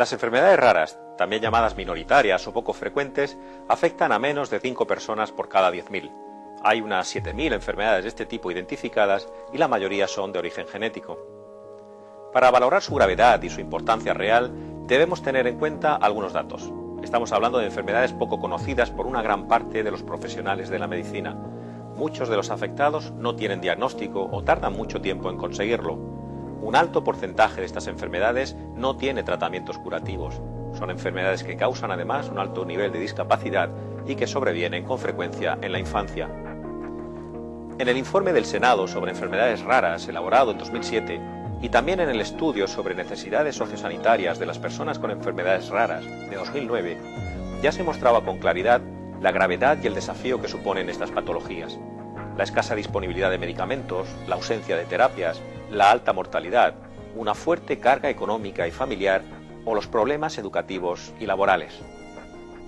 Las enfermedades raras, también llamadas minoritarias o poco frecuentes, afectan a menos de 5 personas por cada 10.000. Hay unas 7.000 enfermedades de este tipo identificadas y la mayoría son de origen genético. Para valorar su gravedad y su importancia real, debemos tener en cuenta algunos datos. Estamos hablando de enfermedades poco conocidas por una gran parte de los profesionales de la medicina. Muchos de los afectados no tienen diagnóstico o tardan mucho tiempo en conseguirlo. Un alto porcentaje de estas enfermedades no tiene tratamientos curativos. Son enfermedades que causan además un alto nivel de discapacidad y que sobrevienen con frecuencia en la infancia. En el informe del Senado sobre enfermedades raras, elaborado en 2007, y también en el estudio sobre necesidades sociosanitarias de las personas con enfermedades raras, de 2009, ya se mostraba con claridad la gravedad y el desafío que suponen estas patologías. La escasa disponibilidad de medicamentos, la ausencia de terapias, la alta mortalidad, una fuerte carga económica y familiar o los problemas educativos y laborales.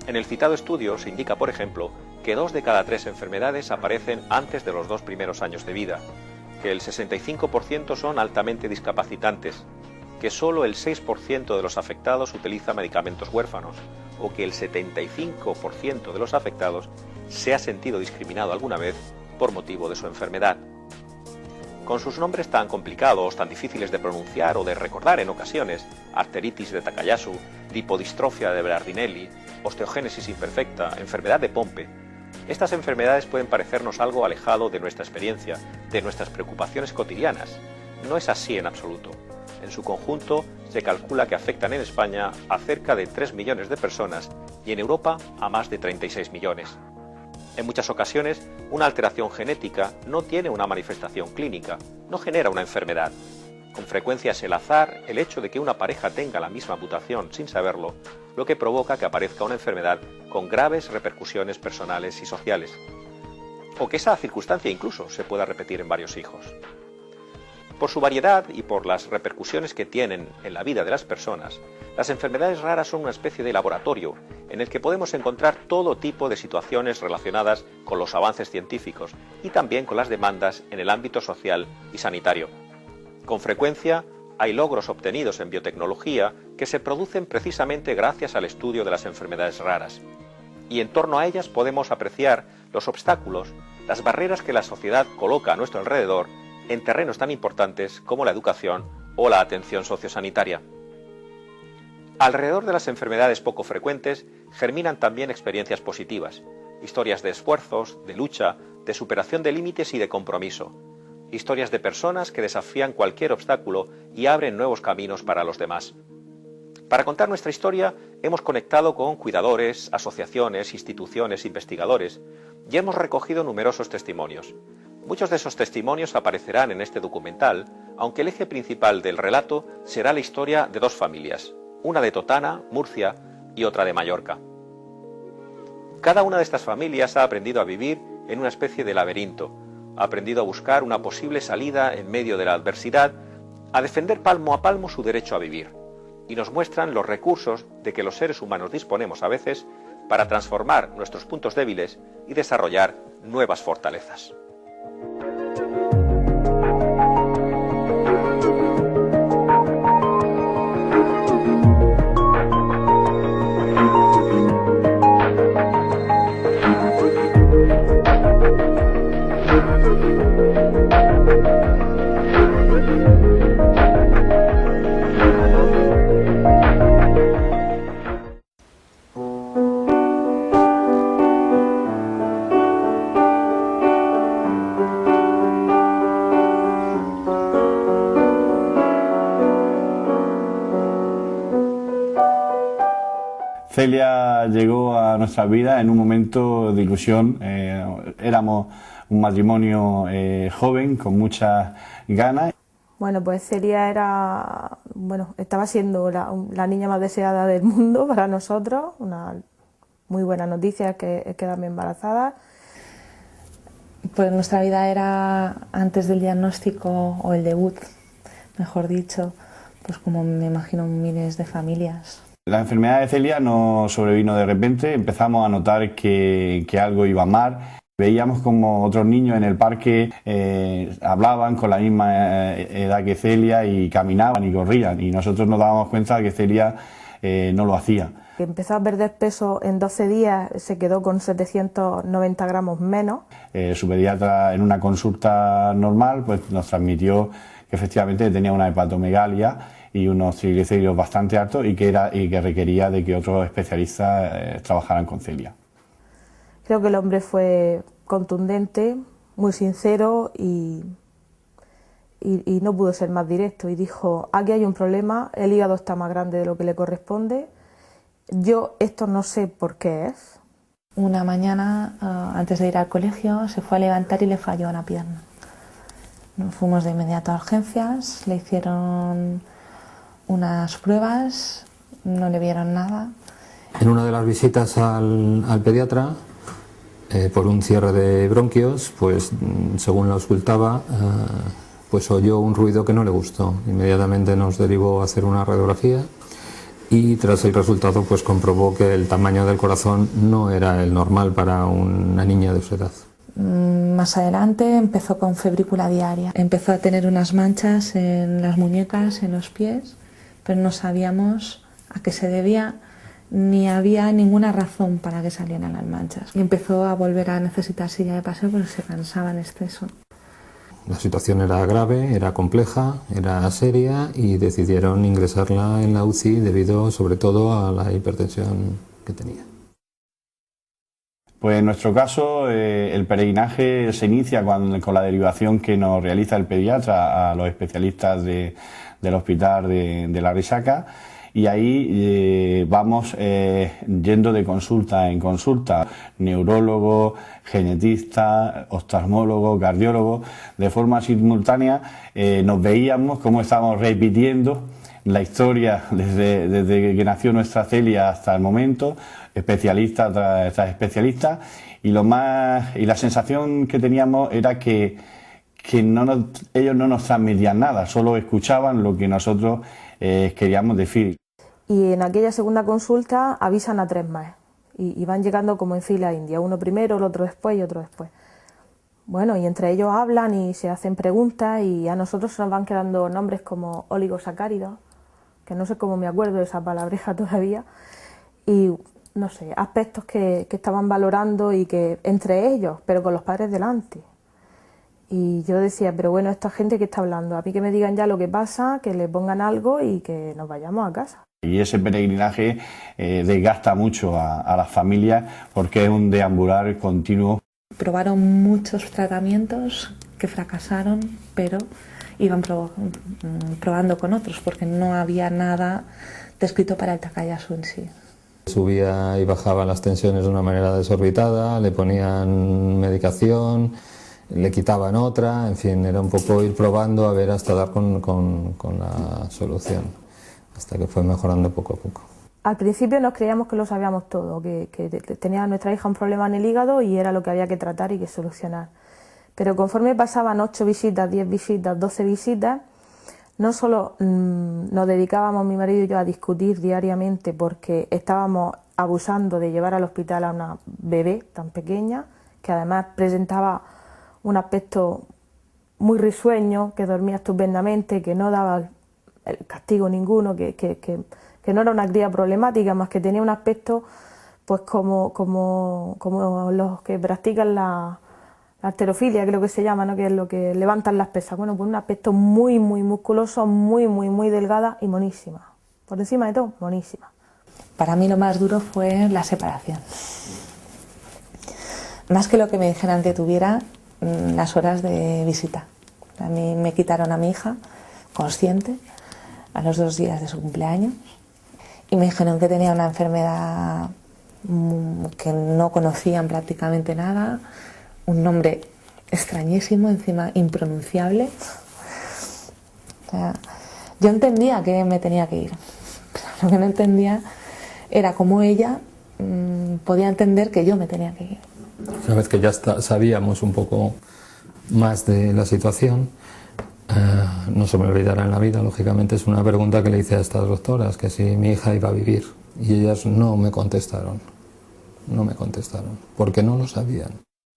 En el citado estudio se indica, por ejemplo, que 2 de cada 3 enfermedades aparecen antes de los 2 primeros años de vida, que el 65% son altamente discapacitantes, que solo el 6% de los afectados utiliza medicamentos huérfanos o que el 75% de los afectados se ha sentido discriminado alguna vez por motivo de su enfermedad. Con sus nombres tan complicados, tan difíciles de pronunciar o de recordar en ocasiones, arteritis de Takayasu, lipodistrofia de Berardinelli, osteogénesis imperfecta, enfermedad de Pompe, estas enfermedades pueden parecernos algo alejado de nuestra experiencia, de nuestras preocupaciones cotidianas. No es así en absoluto. En su conjunto, se calcula que afectan en España a cerca de 3 millones de personas y en Europa a más de 36 millones. En muchas ocasiones, una alteración genética no tiene una manifestación clínica, no genera una enfermedad. Con frecuencia es el azar, el hecho de que una pareja tenga la misma mutación sin saberlo, lo que provoca que aparezca una enfermedad con graves repercusiones personales y sociales. O que esa circunstancia incluso se pueda repetir en varios hijos. Por su variedad y por las repercusiones que tienen en la vida de las personas, las enfermedades raras son una especie de laboratorio en el que podemos encontrar todo tipo de situaciones relacionadas con los avances científicos y también con las demandas en el ámbito social y sanitario. Con frecuencia, hay logros obtenidos en biotecnología que se producen precisamente gracias al estudio de las enfermedades raras. Y en torno a ellas podemos apreciar los obstáculos, las barreras que la sociedad coloca a nuestro alrededor en terrenos tan importantes como la educación o la atención sociosanitaria. Alrededor de las enfermedades poco frecuentes germinan también experiencias positivas, historias de esfuerzos, de lucha, de superación de límites y de compromiso. Historias de personas que desafían cualquier obstáculo y abren nuevos caminos para los demás. Para contar nuestra historia hemos conectado con cuidadores, asociaciones, instituciones, investigadores y hemos recogido numerosos testimonios. Muchos de esos testimonios aparecerán en este documental, aunque el eje principal del relato será la historia de 2 familias, una de Totana, Murcia, y otra de Mallorca. Cada una de estas familias ha aprendido a vivir en una especie de laberinto, ha aprendido a buscar una posible salida en medio de la adversidad, a defender palmo a palmo su derecho a vivir, y nos muestran los recursos de que los seres humanos disponemos a veces para transformar nuestros puntos débiles y desarrollar nuevas fortalezas. Celia llegó a nuestra vida en un momento de ilusión. Éramos un matrimonio joven, con muchas ganas. Bueno, pues Celia estaba siendo la niña más deseada del mundo para nosotros. Una muy buena noticia que quedarme embarazada. Pues nuestra vida era, antes del diagnóstico o el debut, mejor dicho, pues como me imagino miles de familias. La enfermedad de Celia no sobrevino de repente, empezamos a notar que algo iba mal. Veíamos como otros niños en el parque hablaban con la misma edad que Celia y caminaban y corrían, y nosotros nos dábamos cuenta que Celia no lo hacía. Empezó a perder peso en 12 días, se quedó con 790 gramos menos. Su pediatra en una consulta normal pues nos transmitió que efectivamente tenía una hepatomegalia y unos triglicéridos bastante altos y que requería de que otros especialistas trabajaran con Celia. Creo que el hombre fue contundente, muy sincero y no pudo ser más directo y dijo: aquí hay un problema, el hígado está más grande de lo que le corresponde, yo esto no sé por qué es. Una mañana, antes de ir al colegio, se fue a levantar y le falló una pierna. Nos fuimos de inmediato a urgencias, le hicieron unas pruebas, no le vieron nada. En una de las visitas al pediatra, por un cierre de bronquios, pues según lo auscultaba, pues oyó un ruido que no le gustó. Inmediatamente nos derivó a hacer una radiografía y tras el resultado pues comprobó que el tamaño del corazón no era el normal para una niña de su edad. Más adelante empezó con febrícula diaria. Empezó a tener unas manchas en las muñecas, en los pies, pero no sabíamos a qué se debía ni había ninguna razón para que salieran las manchas. Y empezó a volver a necesitar silla de paseo porque se cansaba en exceso. La situación era grave, era compleja, era seria y decidieron ingresarla en la UCI debido sobre todo a la hipertensión que tenía. Pues en nuestro caso el peregrinaje se inicia con la derivación que nos realiza el pediatra a los especialistas del hospital de La Risaca y ahí vamos yendo de consulta en consulta, neurólogo, genetista, oftalmólogo, cardiólogo, de forma simultánea nos veíamos cómo estábamos repitiendo la historia desde que nació nuestra Celia hasta el momento, especialista tras especialista, y la sensación que teníamos era que ellos no nos transmitían nada, solo escuchaban lo que nosotros queríamos decir. Y en aquella segunda consulta avisan a 3 más y van llegando como en fila india, uno primero, el otro después y otro después. Bueno, y entre ellos hablan y se hacen preguntas y a nosotros nos van quedando nombres como oligosacáridos, que no sé cómo me acuerdo de esa palabreja todavía, y no sé, aspectos que estaban valorando y que entre ellos, pero con los padres delante. Y yo decía, pero bueno, esta gente que está hablando, a mí que me digan ya lo que pasa, que le pongan algo y que nos vayamos a casa. Y ese peregrinaje desgasta mucho a las familias porque es un deambular continuo. Probaron muchos tratamientos que fracasaron, pero iban probando con otros porque no había nada descrito para el Takayasu en sí. Subía y bajaba las tensiones de una manera desorbitada, le ponían medicación, le quitaban otra, en fin, era un poco ir probando a ver hasta dar con la solución, hasta que fue mejorando poco a poco. Al principio nos creíamos que lo sabíamos todo, que tenía nuestra hija un problema en el hígado y era lo que había que tratar y que solucionar. Pero conforme pasaban 8 visitas, 10 visitas, 12 visitas, no solo nos dedicábamos mi marido y yo a discutir diariamente porque estábamos abusando de llevar al hospital a una bebé tan pequeña, que además presentaba un aspecto muy risueño, que dormía estupendamente, que no daba el castigo ninguno, que no era una cría problemática, más que tenía un aspecto pues como los que practican la halterofilia, creo que se llama, ¿no? Que es lo que levantan las pesas. Bueno, pues un aspecto muy musculoso, muy delgada y monísima. Por encima de todo, monísima. Para mí lo más duro fue la separación. Más que lo que me dijeran que tuviera, las horas de visita. A mí me quitaron a mi hija, consciente, a los 2 días de su cumpleaños, y me dijeron que tenía una enfermedad que no conocían prácticamente nada, un nombre extrañísimo, encima impronunciable. O sea, yo entendía que me tenía que ir, pero lo que no entendía era cómo ella podía entender que yo me tenía que ir. Una vez que ya sabíamos un poco más de la situación, no se me olvidará en la vida, lógicamente, es una pregunta que le hice a estas doctoras, que si mi hija iba a vivir, y ellas no me contestaron, porque no lo sabían.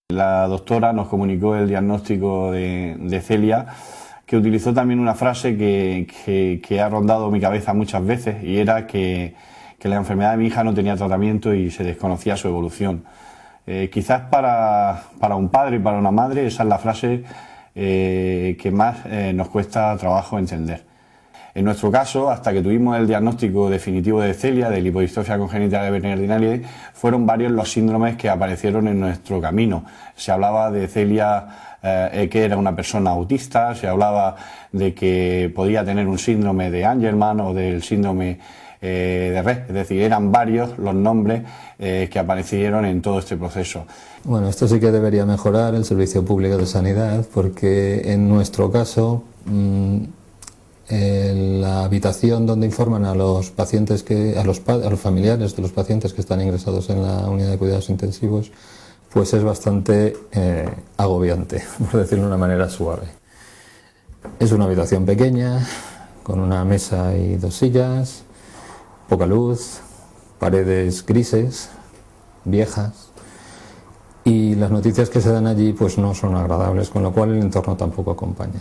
La doctora nos comunicó el diagnóstico de Celia, que utilizó también una frase que ha rondado mi cabeza muchas veces, y era que que la enfermedad de mi hija no tenía tratamiento y se desconocía su evolución. Quizás para un padre y para una madre esa es la frase que más nos cuesta trabajo entender. En nuestro caso, hasta que tuvimos el diagnóstico definitivo de celia, de lipodistrofia congénita de Bernardinelli, fueron varios los síndromes que aparecieron en nuestro camino. Se hablaba de celia que era una persona autista, se hablaba de que podía tener un síndrome de Angelman o del síndrome de Rett, es decir, eran varios los nombres que aparecieron en todo este proceso. Bueno, esto sí que debería mejorar el Servicio Público de Sanidad, porque en nuestro caso la habitación donde informan a los pacientes a los familiares de los pacientes que están ingresados en la unidad de cuidados intensivos, pues es bastante agobiante, por decirlo de una manera suave. Es una habitación pequeña, con una mesa y 2 sillas, poca luz, paredes grises, viejas, y las noticias que se dan allí pues no son agradables, con lo cual el entorno tampoco acompaña.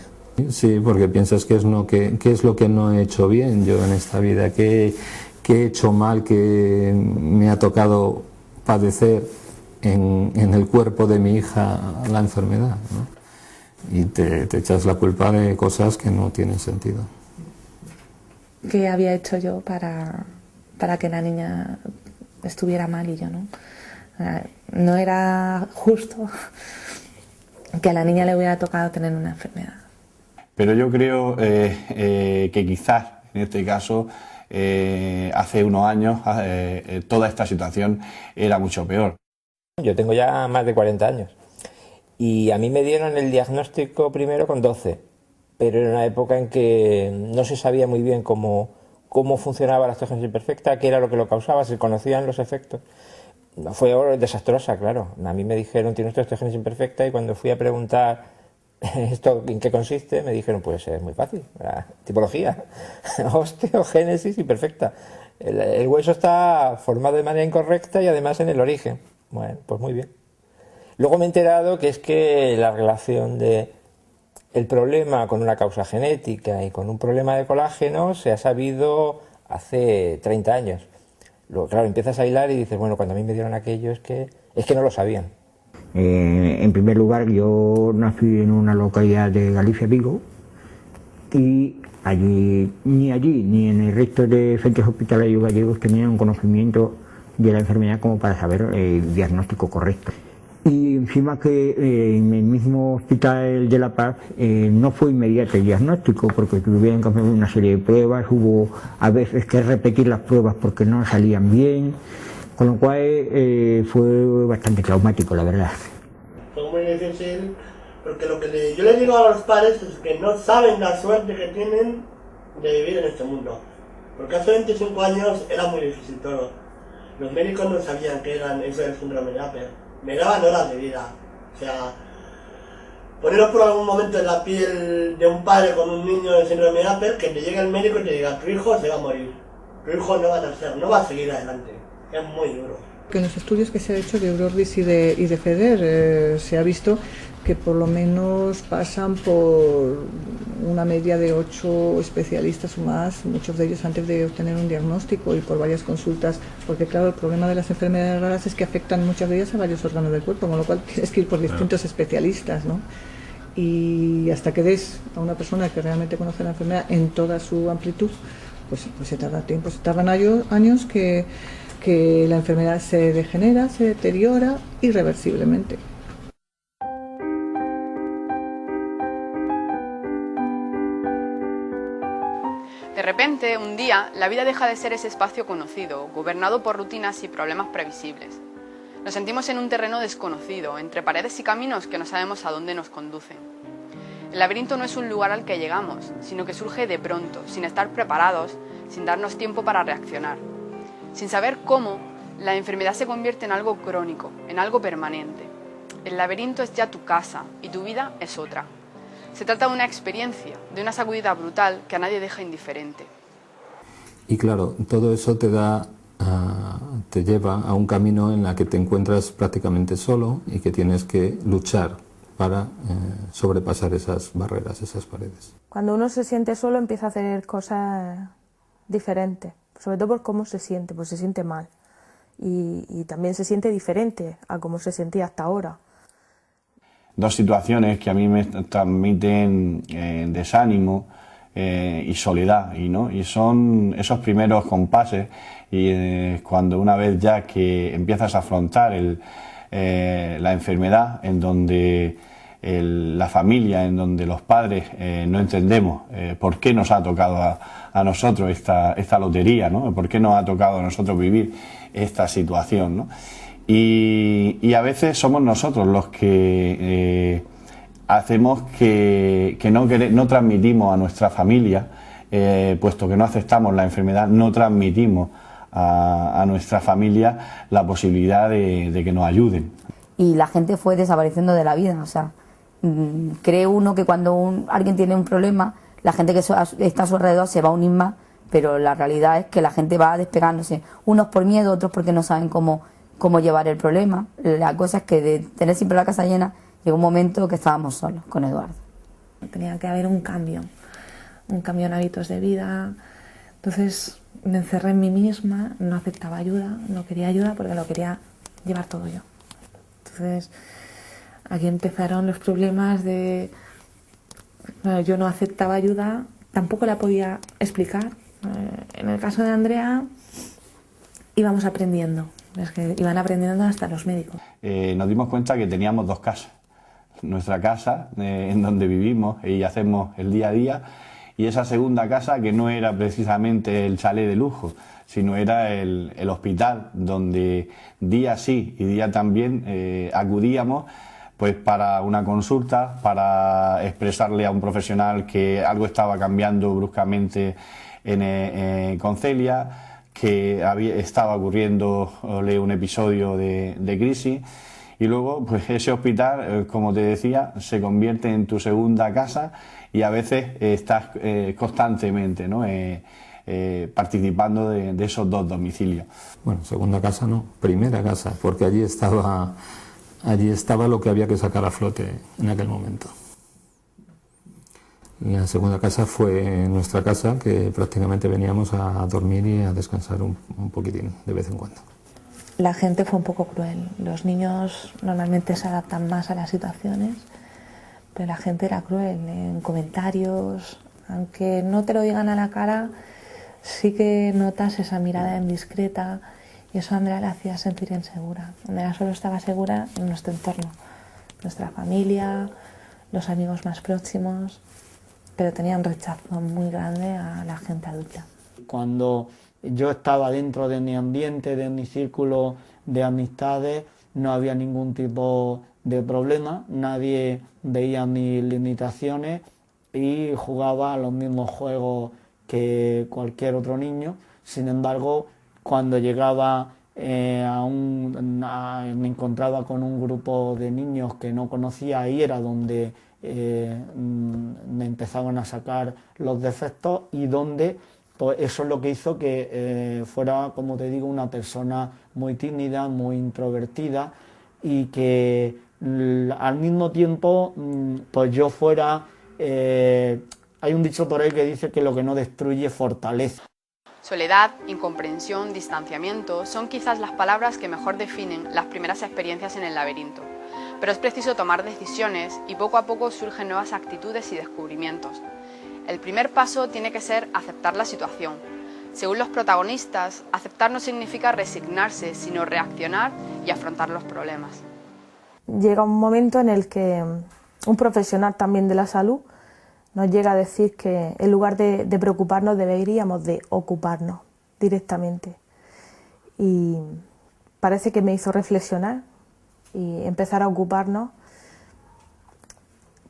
Sí, porque piensas qué es lo que no he hecho bien yo en esta vida, qué he hecho mal, que me ha tocado padecer en el cuerpo de mi hija la enfermedad, ¿no? Y te echas la culpa de cosas que no tienen sentido. ¿Qué había hecho yo para que la niña estuviera mal y yo no? No era justo que a la niña le hubiera tocado tener una enfermedad. Pero yo creo que quizás en este caso hace unos años toda esta situación era mucho peor. Yo tengo ya más de 40 años y a mí me dieron el diagnóstico primero con 12, pero era una época en que no se sabía muy bien cómo funcionaba la osteogénesis imperfecta, qué era lo que lo causaba, se conocían los efectos. Fue desastrosa, claro. A mí me dijeron, tiene usted osteogénesis imperfecta, y cuando fui a preguntar esto en qué consiste, me dijeron, pues es muy fácil, la tipología, osteogénesis imperfecta. El hueso está formado de manera incorrecta y además en el origen. Bueno, pues muy bien. Luego me he enterado que es que la relación de el problema con una causa genética y con un problema de colágeno se ha sabido hace 30 años. Luego, claro, empiezas a hilar y dices, bueno, cuando a mí me dieron aquello es que no lo sabían. En primer lugar, yo nací en una localidad de Galicia, Vigo, y ni allí ni en el resto de centros hospitalarios gallegos tenían un conocimiento de la enfermedad como para saber el diagnóstico correcto. Y encima que en el mismo hospital de La Paz no fue inmediato el diagnóstico, porque tuvieron que hacer una serie de pruebas, hubo a veces que repetir las pruebas porque no salían bien, con lo cual fue bastante traumático, la verdad. Fue muy difícil, porque lo que yo les digo a los padres es que no saben la suerte que tienen de vivir en este mundo, porque hace 25 años era muy difícil todo. Los médicos no sabían qué eran eso del síndrome de Apert. Me daban horas de vida, o sea, poneros por algún momento en la piel de un padre con un niño de síndrome de Apert, que te llegue el médico y te diga, tu hijo se va a morir, tu hijo no va a nacer, no va a seguir adelante, es muy duro. En los estudios que se ha hecho de Eurordis y de FEDER se ha visto que por lo menos pasan por una media de 8 especialistas o más, muchos de ellos antes de obtener un diagnóstico, y por varias consultas, porque claro, el problema de las enfermedades raras es que afectan muchas de ellas a varios órganos del cuerpo, con lo cual tienes que ir por distintos especialistas, ¿no? Y hasta que des a una persona que realmente conoce la enfermedad en toda su amplitud, pues se tarda tiempo, se tardan años que la enfermedad se degenera, se deteriora irreversiblemente. De repente, un día, la vida deja de ser ese espacio conocido, gobernado por rutinas y problemas previsibles. Nos sentimos en un terreno desconocido, entre paredes y caminos que no sabemos a dónde nos conducen. El laberinto no es un lugar al que llegamos, sino que surge de pronto, sin estar preparados, sin darnos tiempo para reaccionar. Sin saber cómo, la enfermedad se convierte en algo crónico, en algo permanente. El laberinto es ya tu casa y tu vida es otra. Se trata de una experiencia, de una sacudida brutal que a nadie deja indiferente. Y claro, todo eso te lleva a un camino en el que te encuentras prácticamente solo y que tienes que luchar para sobrepasar esas barreras, esas paredes. Cuando uno se siente solo empieza a hacer cosas diferentes. sobre todo por cómo se siente, pues se siente mal y también se siente diferente a cómo se sentía hasta ahora. Dos situaciones que a mí me transmiten desánimo y soledad, y son esos primeros compases y cuando una vez ya que empiezas a afrontar la enfermedad, en donde la familia, en donde los padres no entendemos por qué nos ha tocado a nosotros esta lotería, ¿no? Por qué nos ha tocado a nosotros vivir esta situación, ¿no? Y a veces somos nosotros los que hacemos que no transmitimos a nuestra familia, puesto que no aceptamos la enfermedad, no transmitimos a nuestra familia la posibilidad de que nos ayuden. Y la gente fue desapareciendo de la vida, o sea, cree uno que cuando alguien tiene un problema, la gente que está a su alrededor se va a unir más, pero la realidad es que la gente va despegándose, unos por miedo, otros porque no saben cómo llevar el problema. La cosa es que de tener siempre la casa llena, llegó un momento que estábamos solos con Eduardo. Tenía que haber un cambio en hábitos de vida. Entonces me encerré en mí misma, no aceptaba ayuda, no quería ayuda porque lo quería llevar todo yo. Entonces aquí empezaron los problemas de... Bueno, yo no aceptaba ayuda, tampoco la podía explicar. En el caso de Andrea íbamos aprendiendo. Es que iban aprendiendo hasta los médicos. Nos dimos cuenta que teníamos dos casas. Nuestra casa, en donde vivimos y hacemos el día a día, y esa segunda casa que no era precisamente el chalet de lujo, sino era el hospital, donde día sí y día también acudíamos pues para una consulta, para expresarle a un profesional que algo estaba cambiando bruscamente con Celia, que estaba ocurriéndole un episodio de crisis, y luego pues ese hospital, como te decía, se convierte en tu segunda casa y a veces estás constantemente, ¿no? Participando de esos dos domicilios. Bueno, segunda casa no, primera casa, porque allí estaba lo que había que sacar a flote en aquel momento. La segunda casa fue nuestra casa, que prácticamente veníamos a dormir y a descansar un poquitín de vez en cuando. La gente fue un poco cruel. Los niños normalmente se adaptan más a las situaciones, pero la gente era cruel en comentarios. Aunque no te lo digan a la cara, sí que notas esa mirada indiscreta y eso a Andrea la hacía sentir insegura. Andrea solo estaba segura en nuestro entorno, nuestra familia, los amigos más próximos, pero tenía un rechazo muy grande a la gente adulta. Cuando yo estaba dentro de mi ambiente, de mi círculo de amistades, no había ningún tipo de problema, nadie veía mis limitaciones y jugaba a los mismos juegos que cualquier otro niño. Sin embargo, cuando llegaba me encontraba con un grupo de niños que no conocía, ahí era donde me empezaban a sacar los defectos y donde pues eso es lo que hizo que fuera, como te digo, una persona muy tímida, muy introvertida y que al mismo tiempo pues yo fuera... hay un dicho por ahí que dice que lo que no destruye fortalece. Soledad, incomprensión, distanciamiento son quizás las palabras que mejor definen las primeras experiencias en el laberinto. Pero es preciso tomar decisiones y poco a poco surgen nuevas actitudes y descubrimientos. El primer paso tiene que ser aceptar la situación. Según los protagonistas, aceptar no significa resignarse, sino reaccionar y afrontar los problemas. Llega un momento en el que un profesional también de la salud nos llega a decir que en lugar de preocuparnos deberíamos de ocuparnos directamente. Y parece que me hizo reflexionar y empezar a ocuparnos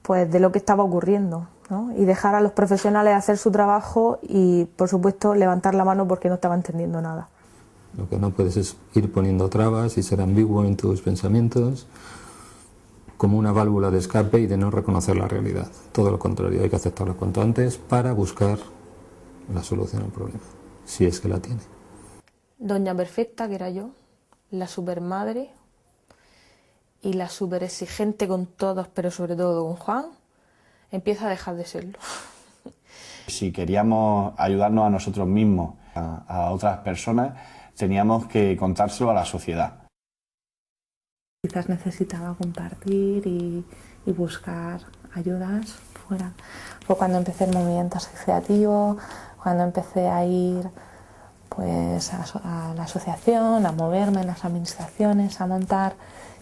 pues de lo que estaba ocurriendo, ¿no? Y dejar a los profesionales hacer su trabajo y, por supuesto, levantar la mano porque no estaba entendiendo nada. Lo que no puedes es ir poniendo trabas y ser ambiguo en tus pensamientos, como una válvula de escape y de no reconocer la realidad. Todo lo contrario, hay que aceptarla cuanto antes para buscar la solución al problema, si es que la tiene. Doña Perfecta, que era yo, la supermadre y la superexigente con todos, pero sobre todo con Juan, empieza a dejar de serlo. Si queríamos ayudarnos a nosotros mismos a otras personas, teníamos que contárselo a la sociedad. Quizás necesitaba compartir y buscar ayudas fuera. Fue cuando empecé el movimiento asociativo, cuando empecé a ir pues a la asociación, a moverme en las administraciones, a montar,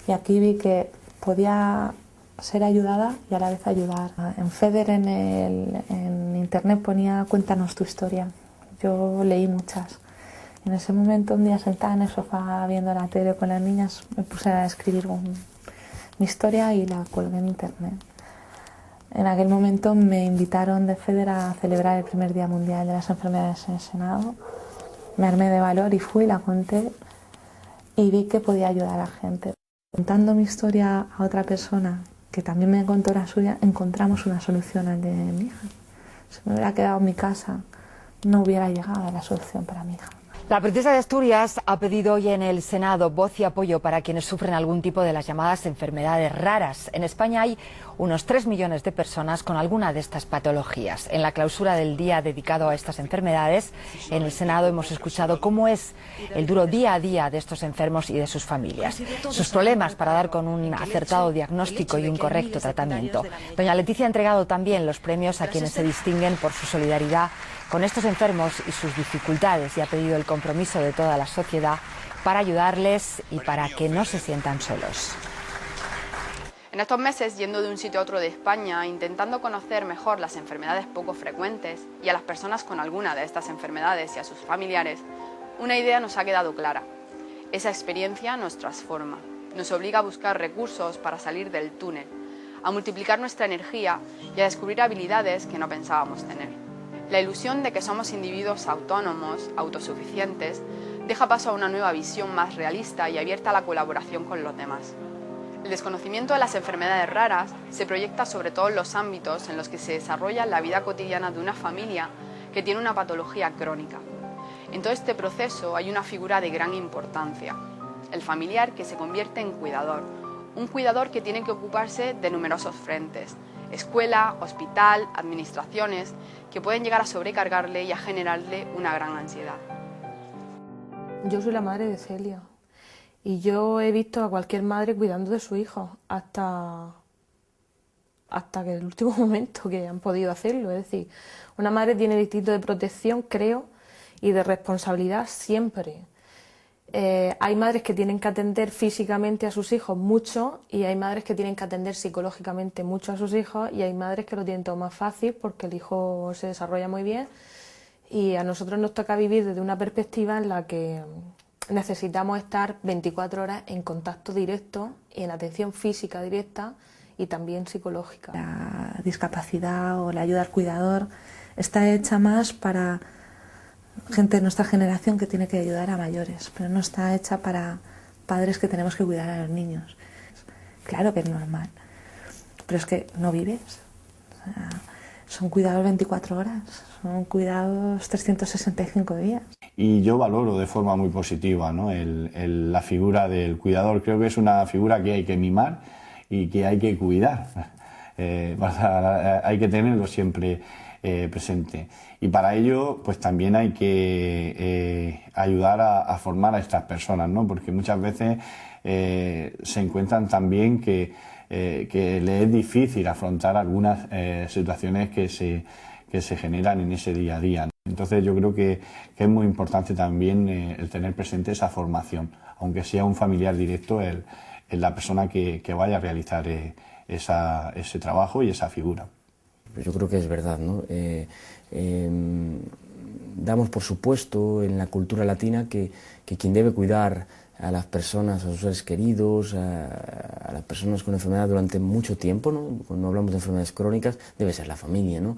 y aquí vi que podía ser ayudada y a la vez ayudar. En FEDER en internet ponía "Cuéntanos tu historia". Yo leí muchas. En ese momento, un día sentada en el sofá viendo la tele con las niñas, me puse a escribir mi historia y la colgué en internet. En aquel momento me invitaron de FEDER a celebrar el primer Día Mundial de las Enfermedades en el Senado. Me armé de valor y fui, la conté y vi que podía ayudar a la gente. Contando mi historia a otra persona que también me contó la suya, encontramos una solución al de mi hija. Si me hubiera quedado en mi casa, no hubiera llegado a la solución para mi hija. La princesa de Asturias ha pedido hoy en el Senado voz y apoyo para quienes sufren algún tipo de las llamadas enfermedades raras. En España hay unos 3 millones de personas con alguna de estas patologías. En la clausura del día dedicado a estas enfermedades, en el Senado hemos escuchado cómo es el duro día a día de estos enfermos y de sus familias, sus problemas para dar con un acertado diagnóstico y un correcto tratamiento. Doña Leticia ha entregado también los premios a quienes se distinguen por su solidaridad con estos enfermos y sus dificultades, y ha pedido el compromiso de toda la sociedad para ayudarles y para que no se sientan solos. En estos meses, yendo de un sitio a otro de España, intentando conocer mejor las enfermedades poco frecuentes y a las personas con alguna de estas enfermedades y a sus familiares, una idea nos ha quedado clara. Esa experiencia nos transforma, nos obliga a buscar recursos para salir del túnel, a multiplicar nuestra energía y a descubrir habilidades que no pensábamos tener. La ilusión de que somos individuos autónomos, autosuficientes, deja paso a una nueva visión más realista y abierta a la colaboración con los demás. El desconocimiento de las enfermedades raras se proyecta sobre todos los ámbitos en los que se desarrolla la vida cotidiana de una familia que tiene una patología crónica. En todo este proceso hay una figura de gran importancia, el familiar, que se convierte en cuidador, un cuidador que tiene que ocuparse de numerosos frentes: escuela, hospital, administraciones, que pueden llegar a sobrecargarle y a generarle una gran ansiedad. Yo soy la madre de Celia y yo he visto a cualquier madre cuidando de su hijo hasta que el último momento que han podido hacerlo. Es decir, una madre tiene el instinto de protección, creo, y de responsabilidad siempre. Hay madres que tienen que atender físicamente a sus hijos mucho, y hay madres que tienen que atender psicológicamente mucho a sus hijos, y hay madres que lo tienen todo más fácil porque el hijo se desarrolla muy bien, y a nosotros nos toca vivir desde una perspectiva en la que necesitamos estar 24 horas en contacto directo y en atención física directa y también psicológica. La discapacidad o la ayuda al cuidador está hecha más para gente de nuestra generación que tiene que ayudar a mayores, pero no está hecha para padres que tenemos que cuidar a los niños. Claro que es normal, pero es que no vives. O sea, son cuidados 24 horas, son cuidados 365 días. Y yo valoro de forma muy positiva, ¿no?, la figura del cuidador. Creo que es una figura que hay que mimar y que hay que cuidar. Hay que tenerlo siempre presente. Y para ello, pues también hay que ayudar a formar a estas personas, ¿no?, porque muchas veces se encuentran también que les es difícil afrontar algunas situaciones que se generan en ese día a día, ¿no? Entonces yo creo que es muy importante también el tener presente esa formación, aunque sea un familiar directo, la persona que vaya a realizar ese trabajo y esa figura. Yo creo que es verdad, ¿no? Damos por supuesto en la cultura latina que quien debe cuidar a las personas, a sus seres queridos, a las personas con enfermedad durante mucho tiempo, ¿no?, cuando hablamos de enfermedades crónicas, debe ser la familia, ¿no?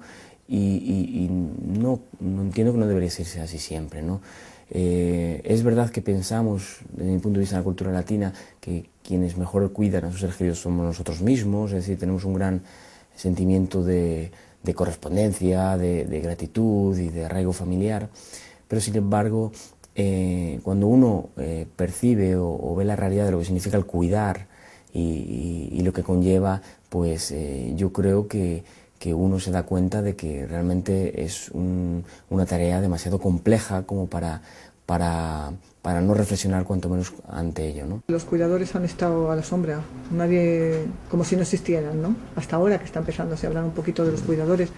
Y no entiendo que no debería ser así siempre, ¿no? Es verdad que pensamos, desde mi punto de vista en la cultura latina, que quienes mejor cuidan a sus seres queridos somos nosotros mismos, es decir, tenemos un gran sentimiento de correspondencia, de gratitud y de arraigo familiar, pero sin embargo, cuando uno percibe o ve la realidad de lo que significa el cuidar y lo que conlleva, pues yo creo que que uno se da cuenta de que realmente es una tarea demasiado compleja como para no reflexionar cuanto menos ante ello, ¿no? Los cuidadores han estado a la sombra, nadie, como si no existieran, ¿no? Hasta ahora que está empezando a hablar un poquito de los cuidadores.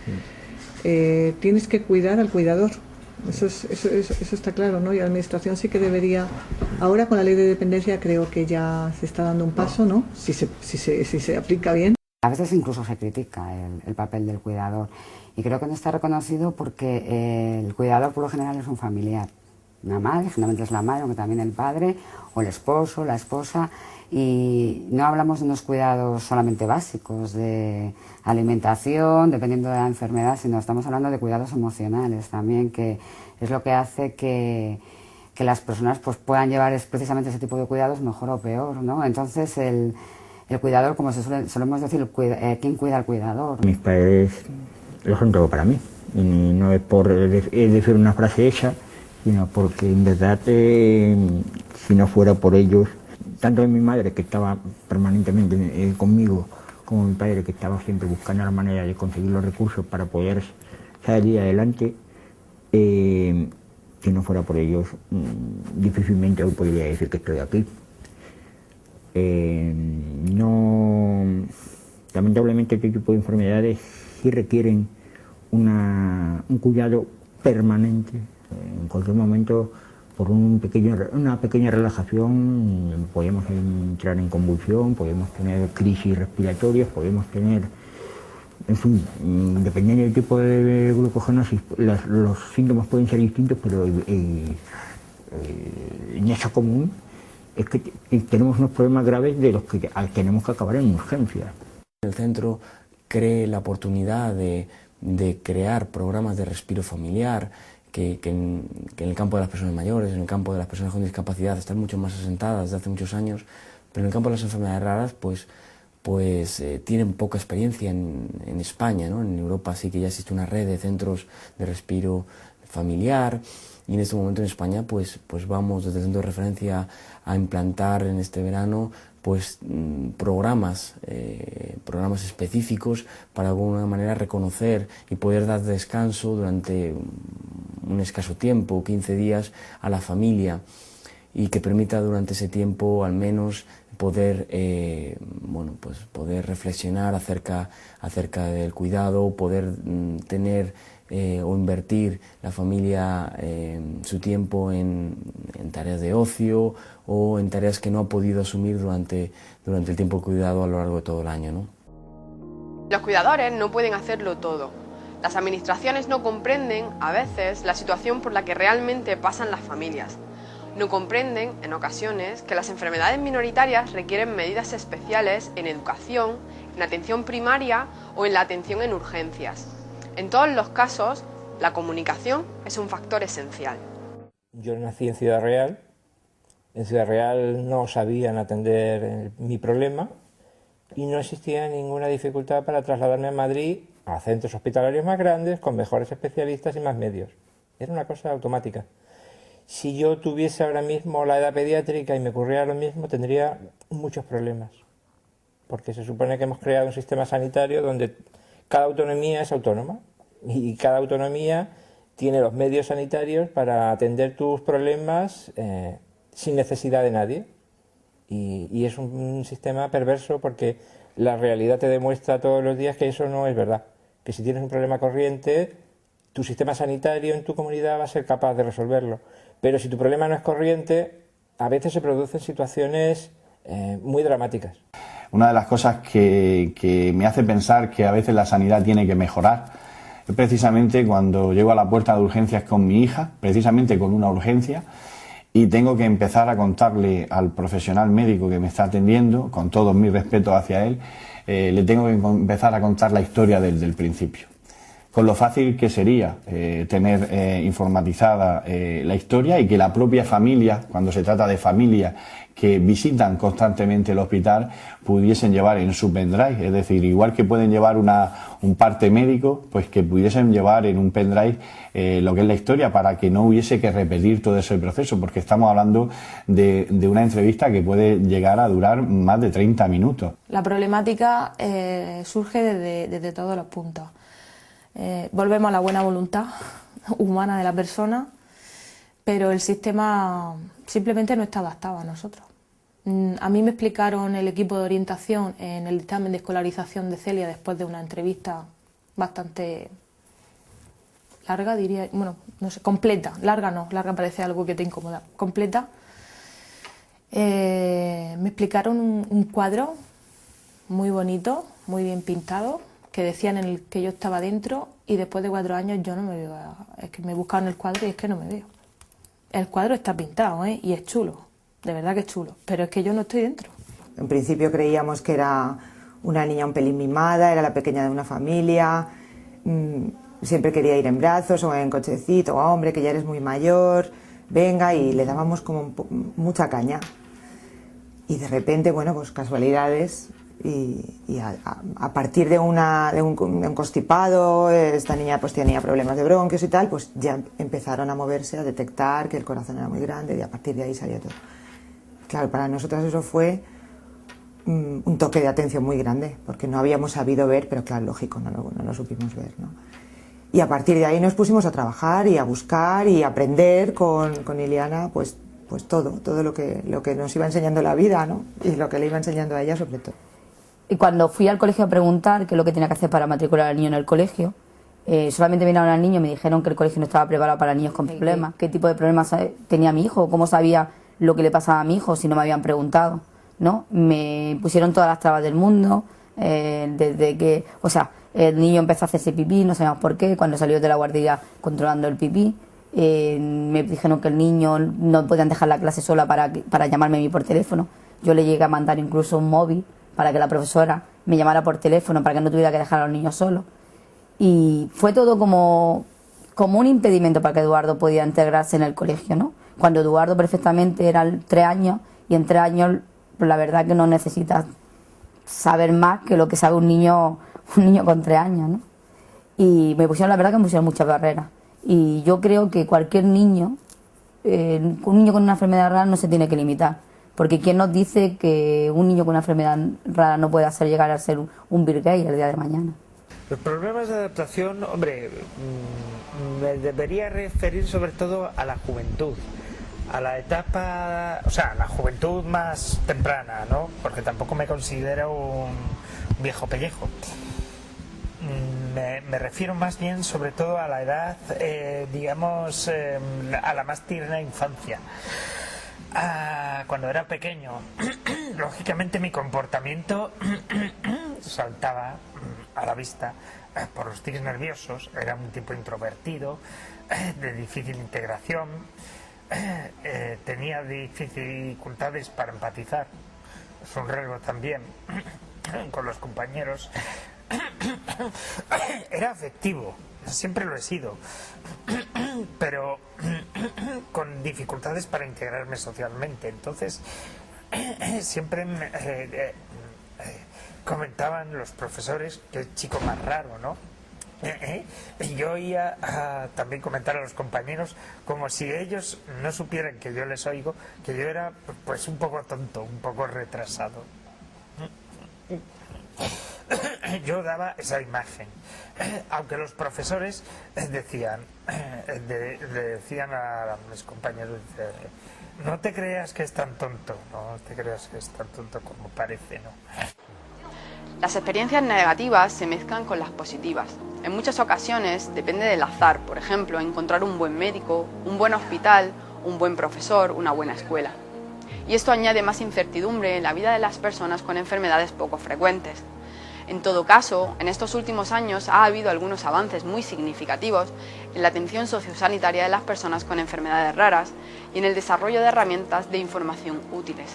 Tienes que cuidar al cuidador, eso está claro, ¿no? Y la administración sí que debería, ahora con la ley de dependencia creo que ya se está dando un paso, ¿no? Si se aplica bien. A veces incluso se critica el papel del cuidador y creo que no está reconocido porque el cuidador por lo general es un familiar, una madre, generalmente es la madre, aunque también el padre o el esposo, la esposa, y no hablamos de unos cuidados solamente básicos de alimentación, dependiendo de la enfermedad, sino estamos hablando de cuidados emocionales también, que es lo que hace que las personas pues puedan llevar precisamente ese tipo de cuidados mejor o peor, ¿no? Entonces el cuidador, como solemos decir, ¿quién cuida al cuidador? Mis padres lo son todo para mí, y no es por decir una frase hecha, sino porque en verdad si no fuera por ellos, tanto de mi madre que estaba permanentemente conmigo, como mi padre que estaba siempre buscando la manera de conseguir los recursos para poder salir adelante, si no fuera por ellos, difícilmente hoy podría decir que estoy aquí. Lamentablemente este tipo de enfermedades sí requieren un cuidado permanente. En cualquier momento, por una pequeña relajación, podemos entrar en convulsión, podemos tener crisis respiratorias, podemos tener, en fin, dependiendo del tipo de glucogenosis, los síntomas pueden ser distintos, pero en esa común es que tenemos unos problemas graves de los que tenemos que acabar en urgencia. El centro cree la oportunidad de crear programas de respiro familiar que en el campo de las personas mayores, en el campo de las personas con discapacidad están mucho más asentadas desde hace muchos años, pero en el campo de las enfermedades raras pues tienen poca experiencia en España, ¿no? En Europa sí que ya existe una red de centros de respiro familiar. Y en este momento en España pues vamos desde el centro de referencia a implantar en este verano pues programas específicos para de alguna manera reconocer y poder dar descanso durante un escaso tiempo, 15 días, a la familia, y que permita durante ese tiempo al menos poder poder reflexionar acerca del cuidado, poder tener o invertir la familia su tiempo en tareas de ocio o en tareas que no ha podido asumir durante el tiempo de cuidado a lo largo de todo el año, ¿no? Los cuidadores no pueden hacerlo todo. Las administraciones no comprenden, a veces, la situación por la que realmente pasan las familias. No comprenden, en ocasiones, que las enfermedades minoritarias requieren medidas especiales en educación, en atención primaria o en la atención en urgencias. En todos los casos, la comunicación es un factor esencial. Yo nací en Ciudad Real. En Ciudad Real no sabían atender mi problema y no existía ninguna dificultad para trasladarme a Madrid a centros hospitalarios más grandes, con mejores especialistas y más medios. Era una cosa automática. Si yo tuviese ahora mismo la edad pediátrica y me ocurriera lo mismo, tendría muchos problemas. Porque se supone que hemos creado un sistema sanitario donde cada autonomía es autónoma y cada autonomía tiene los medios sanitarios para atender tus problemas sin necesidad de nadie. Y es un sistema perverso porque la realidad te demuestra todos los días que eso no es verdad. Que si tienes un problema corriente, tu sistema sanitario en tu comunidad va a ser capaz de resolverlo. Pero si tu problema no es corriente, a veces se producen situaciones muy dramáticas. Una de las cosas que me hace pensar que a veces la sanidad tiene que mejorar es precisamente cuando llego a la puerta de urgencias con mi hija, precisamente con una urgencia, y tengo que empezar a contarle al profesional médico que me está atendiendo, con todos mis respetos hacia él, le tengo que empezar a contar la historia desde el principio. con lo fácil que sería tener informatizada la historia y que la propia familia, cuando se trata de familias que visitan constantemente el hospital, pudiesen llevar en su pendrive, es decir, igual que pueden llevar un parte médico, pues que pudiesen llevar en un pendrive lo que es la historia, para que no hubiese que repetir todo ese proceso, porque estamos hablando de una entrevista que puede llegar a durar más de 30 minutos. La problemática surge desde todos los puntos. Volvemos a la buena voluntad humana de la persona, pero el sistema simplemente no está adaptado a nosotros. A mí me explicaron el equipo de orientación en el dictamen de escolarización de Celia, después de una entrevista bastante larga, diría, bueno, no sé, completa, larga no, larga parece algo que te incomoda, completa. Me explicaron un cuadro muy bonito, muy bien pintado, que decían en el que yo estaba dentro, y después de 4 años yo no me veo, es que me buscaban el cuadro y es que no me veo. El cuadro está pintado, y es chulo, de verdad que es chulo, pero es que yo no estoy dentro. En principio creíamos que era una niña un pelín mimada, era la pequeña de una familia, siempre quería ir en brazos o en cochecito, hombre, que ya eres muy mayor, venga, y le dábamos como mucha caña. Y de repente, bueno, pues casualidades, y a partir de un constipado, esta niña pues tenía problemas de bronquios y tal, pues ya empezaron a moverse, a detectar que el corazón era muy grande, y a partir de ahí salió todo. Claro, para nosotras eso fue un toque de atención muy grande, porque no habíamos sabido ver, pero claro, lógico, no lo supimos ver, ¿no? Y a partir de ahí nos pusimos a trabajar y a buscar y a aprender con Iliana, pues todo lo que nos iba enseñando la vida, ¿no? Y lo que le iba enseñando a ella sobre todo. Y cuando fui al colegio a preguntar qué es lo que tenía que hacer para matricular al niño en el colegio, solamente vinieron al niño y me dijeron que el colegio no estaba preparado para niños con problemas. ¿Qué tipo de problemas tenía mi hijo? ¿Cómo sabía lo que le pasaba a mi hijo si no me habían preguntado? ¿No? Me pusieron todas las trabas del mundo, desde que, o sea, el niño empezó a hacerse pipí, no sabíamos por qué, cuando salió de la guardería controlando el pipí. Me dijeron que el niño no podían dejar la clase sola para llamarme a mí por teléfono. Yo le llegué a mandar incluso un móvil para que la profesora me llamara por teléfono, para que no tuviera que dejar a los niños solos. Y fue todo como un impedimento para que Eduardo pudiera integrarse en el colegio, ¿no? Cuando Eduardo perfectamente era 3 años, y en 3 años la verdad que no necesitas saber más que lo que sabe un niño con 3 años, ¿no? Y la verdad que me pusieron muchas barreras. Y yo creo que cualquier niño, un niño con una enfermedad rara no se tiene que limitar. Porque ¿quién nos dice que un niño con una enfermedad rara no puede llegar a ser un Bill Gates el día de mañana? Los problemas de adaptación, hombre, me debería referir sobre todo a la juventud, a la etapa, o sea, a la juventud más temprana, ¿no? Porque tampoco me considero un viejo pellejo. Me refiero más bien sobre todo a la edad, digamos, a la más tierna infancia. Cuando era pequeño, lógicamente mi comportamiento saltaba a la vista por los tics nerviosos. Era un tipo introvertido, de difícil integración, tenía dificultades para empatizar, es un riesgo también con los compañeros. Era afectivo, siempre lo he sido, pero con dificultades para integrarme socialmente. Entonces siempre comentaban los profesores que el chico más raro, ¿no? Y yo oía también comentar a los compañeros como si ellos no supieran que yo les oigo, que yo era pues un poco tonto, un poco retrasado. Yo daba esa imagen, aunque los profesores decían a mis compañeros, no te creas que es tan tonto, no te creas que es tan tonto como parece, ¿no? Las experiencias negativas se mezclan con las positivas. En muchas ocasiones depende del azar, por ejemplo, encontrar un buen médico, un buen hospital, un buen profesor, una buena escuela. Y esto añade más incertidumbre en la vida de las personas con enfermedades poco frecuentes. En todo caso, en estos últimos años ha habido algunos avances muy significativos en la atención sociosanitaria de las personas con enfermedades raras y en el desarrollo de herramientas de información útiles.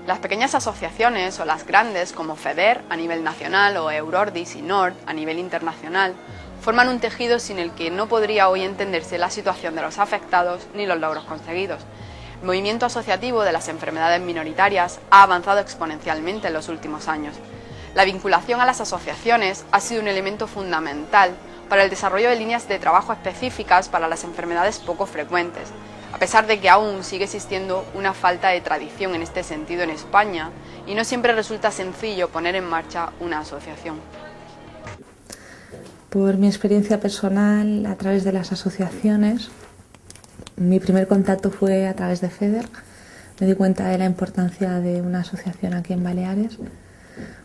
Las pequeñas asociaciones o las grandes como FEDER a nivel nacional o Eurordis y NORD a nivel internacional forman un tejido sin el que no podría hoy entenderse la situación de los afectados ni los logros conseguidos. El movimiento asociativo de las enfermedades minoritarias ha avanzado exponencialmente en los últimos años. La vinculación a las asociaciones ha sido un elemento fundamental para el desarrollo de líneas de trabajo específicas para las enfermedades poco frecuentes, a pesar de que aún sigue existiendo una falta de tradición en este sentido en España y no siempre resulta sencillo poner en marcha una asociación. Por mi experiencia personal a través de las asociaciones, mi primer contacto fue a través de FEDER. Me di cuenta de la importancia de una asociación aquí en Baleares,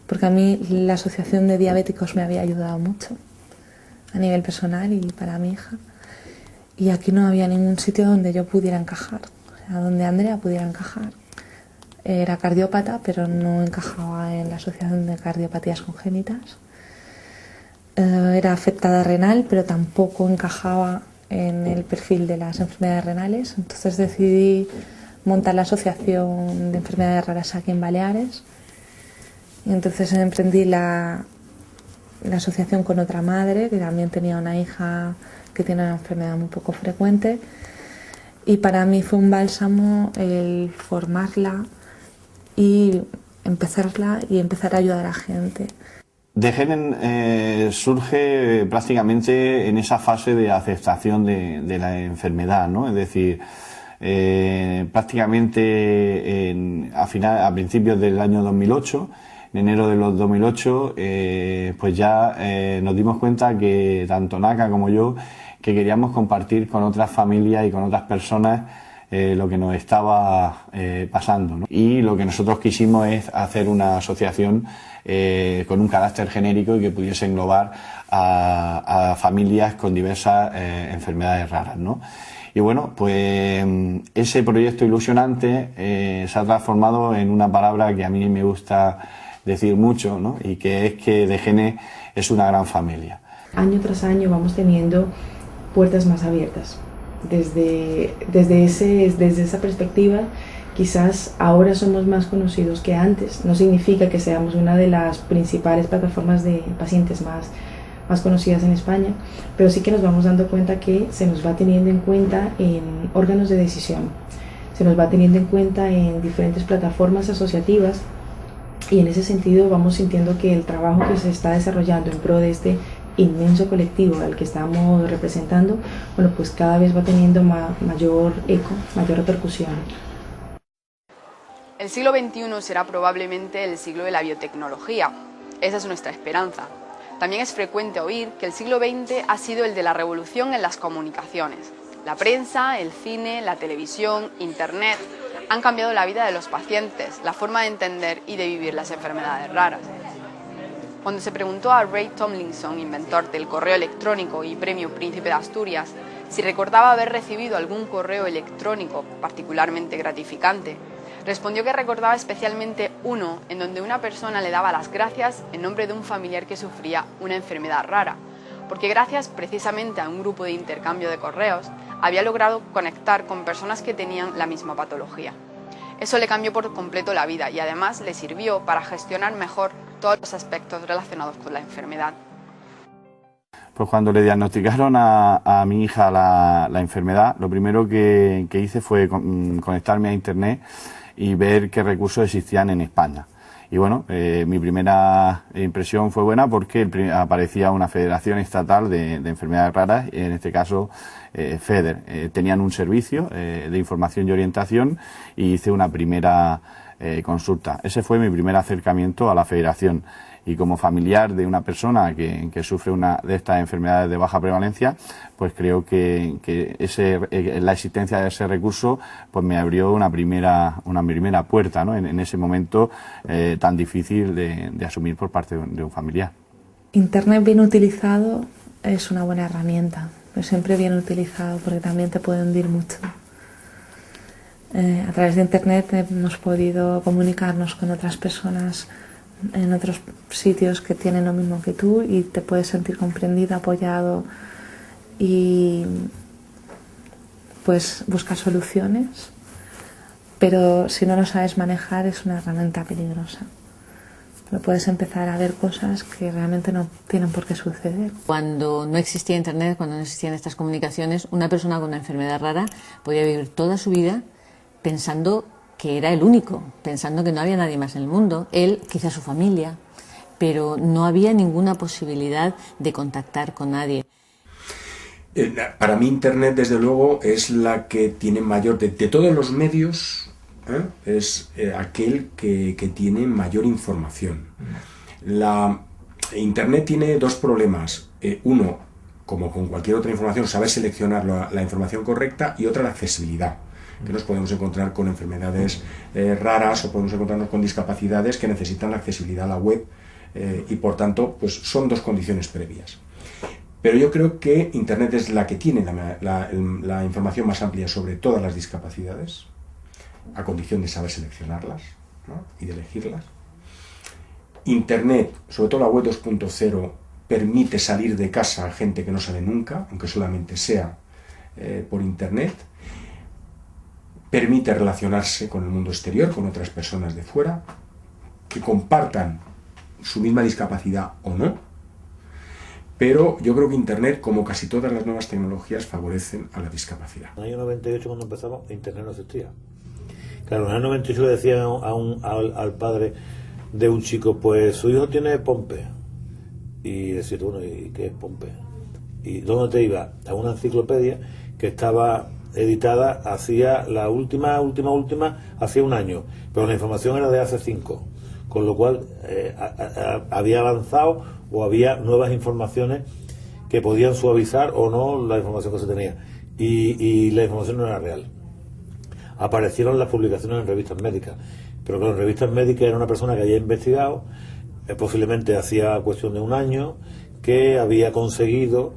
porque a mí la asociación de diabéticos me había ayudado mucho a nivel personal y para mi hija. Y aquí no había ningún sitio donde yo pudiera encajar, o sea, donde Andrea pudiera encajar. Era cardiópata, pero no encajaba en la asociación de cardiopatías congénitas. Era afectada renal, pero tampoco encajaba en el perfil de las enfermedades renales. Entonces decidí montar la asociación de enfermedades raras aquí en Baleares. Y entonces emprendí la asociación con otra madre, que también tenía una hija que tiene una enfermedad muy poco frecuente. Y para mí fue un bálsamo el formarla y empezar a ayudar a la gente. Degenen surge prácticamente en esa fase de aceptación de la enfermedad, ¿no? Es decir, prácticamente a principios del año 2008, en enero de los 2008, pues ya nos dimos cuenta que tanto Naka como yo que queríamos compartir con otras familias y con otras personas lo que nos estaba pasando, ¿no? Y lo que nosotros quisimos es hacer una asociación con un carácter genérico y que pudiese englobar a familias con diversas enfermedades raras, ¿no? Y bueno, pues ese proyecto ilusionante se ha transformado en una palabra que a mí me gusta decir mucho, ¿no? Y que es que Degene es una gran familia. Año tras año vamos teniendo puertas más abiertas. Desde esa perspectiva, quizás ahora somos más conocidos que antes. No significa que seamos una de las principales plataformas de pacientes más conocidas en España, pero sí que nos vamos dando cuenta que se nos va teniendo en cuenta en órganos de decisión, se nos va teniendo en cuenta en diferentes plataformas asociativas, y en ese sentido vamos sintiendo que el trabajo que se está desarrollando en pro de este inmenso colectivo al que estamos representando, bueno, pues cada vez va teniendo mayor eco, mayor repercusión. El siglo XXI será probablemente el siglo de la biotecnología. Esa es nuestra esperanza. También es frecuente oír que el siglo XX ha sido el de la revolución en las comunicaciones. La prensa, el cine, la televisión, Internet han cambiado la vida de los pacientes, la forma de entender y de vivir las enfermedades raras. Cuando se preguntó a Ray Tomlinson, inventor del correo electrónico y premio Príncipe de Asturias, si recordaba haber recibido algún correo electrónico particularmente gratificante, respondió que recordaba especialmente uno en donde una persona le daba las gracias en nombre de un familiar que sufría una enfermedad rara, porque gracias precisamente a un grupo de intercambio de correos había logrado conectar con personas que tenían la misma patología. Eso le cambió por completo la vida y además le sirvió para gestionar mejor todos los aspectos relacionados con la enfermedad. Pues cuando le diagnosticaron a mi hija la enfermedad, lo primero que hice fue conectarme a Internet y ver qué recursos existían en España. Y bueno, mi primera impresión fue buena porque aparecía una federación estatal de enfermedades raras, en este caso FEDER. Tenían un servicio de información y orientación y hice una primera consulta. Ese fue mi primer acercamiento a la federación. Y como familiar de una persona que sufre una de estas enfermedades de baja prevalencia, pues creo que la existencia de ese recurso pues me abrió una primera puerta, ¿no? en ese momento tan difícil de asumir por parte de un familiar. Internet bien utilizado es una buena herramienta, pero siempre bien utilizado porque también te puede hundir mucho. A través de Internet hemos podido comunicarnos con otras personas en otros sitios que tienen lo mismo que tú y te puedes sentir comprendido, apoyado y pues buscar soluciones, pero si no lo sabes manejar es una herramienta peligrosa Pero puedes empezar a ver cosas que realmente no tienen por qué suceder. Cuando no existía Internet, cuando no existían estas comunicaciones, una persona con una enfermedad rara podía vivir toda su vida pensando que era el único, pensando que no había nadie más en el mundo, él, quizá su familia, pero no había ninguna posibilidad de contactar con nadie. Para mí Internet, desde luego, es la que tiene mayor, de todos los medios, es aquel que tiene mayor información. Internet tiene dos problemas. Uno, como con cualquier otra información, saber seleccionar la información correcta, y otra, la accesibilidad. Que nos podemos encontrar con enfermedades raras, o podemos encontrarnos con discapacidades que necesitan la accesibilidad a la web, y por tanto pues son dos condiciones previas. Pero yo creo que Internet es la que tiene la información más amplia sobre todas las discapacidades, a condición de saber seleccionarlas, ¿no? Y de elegirlas. Internet, sobre todo la web 2.0, permite salir de casa a gente que no sale nunca, aunque solamente sea por Internet. Permite relacionarse con el mundo exterior, con otras personas de fuera, que compartan su misma discapacidad o no. Pero yo creo que Internet, como casi todas las nuevas tecnologías, favorecen a la discapacidad. En el año 98, cuando empezamos, Internet no existía. Claro, en el año 98 le decían al padre de un chico, pues su hijo tiene Pompe. Y decía, bueno, ¿y qué es Pompe? ¿Y dónde te iba? A una enciclopedia que estaba editada hacía la última, hacía un año, pero la información era de hace 5, con lo cual había avanzado o había nuevas informaciones que podían suavizar o no la información que se tenía, y la información no era real. Aparecieron las publicaciones en revistas médicas, pero claro, en revistas médicas era una persona que había investigado, posiblemente hacía cuestión de un año, que había conseguido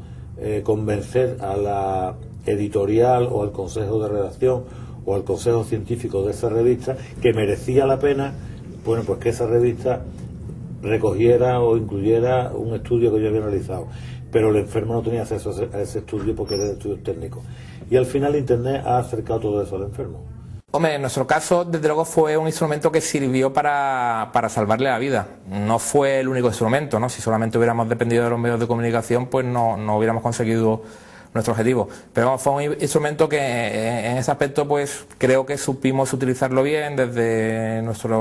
convencer a la editorial o al consejo de redacción o al consejo científico de esa revista que merecía la pena, bueno, pues que esa revista recogiera o incluyera un estudio que yo había realizado, pero el enfermo no tenía acceso a ese estudio porque era de estudios técnicos, y al final Internet ha acercado todo eso al enfermo. Hombre, en nuestro caso, desde luego, fue un instrumento que sirvió para salvarle la vida. No fue el único instrumento, ¿no? Si solamente hubiéramos dependido de los medios de comunicación, pues no hubiéramos conseguido nuestro objetivo. Pero fue un instrumento que en ese aspecto pues creo que supimos utilizarlo bien desde nuestra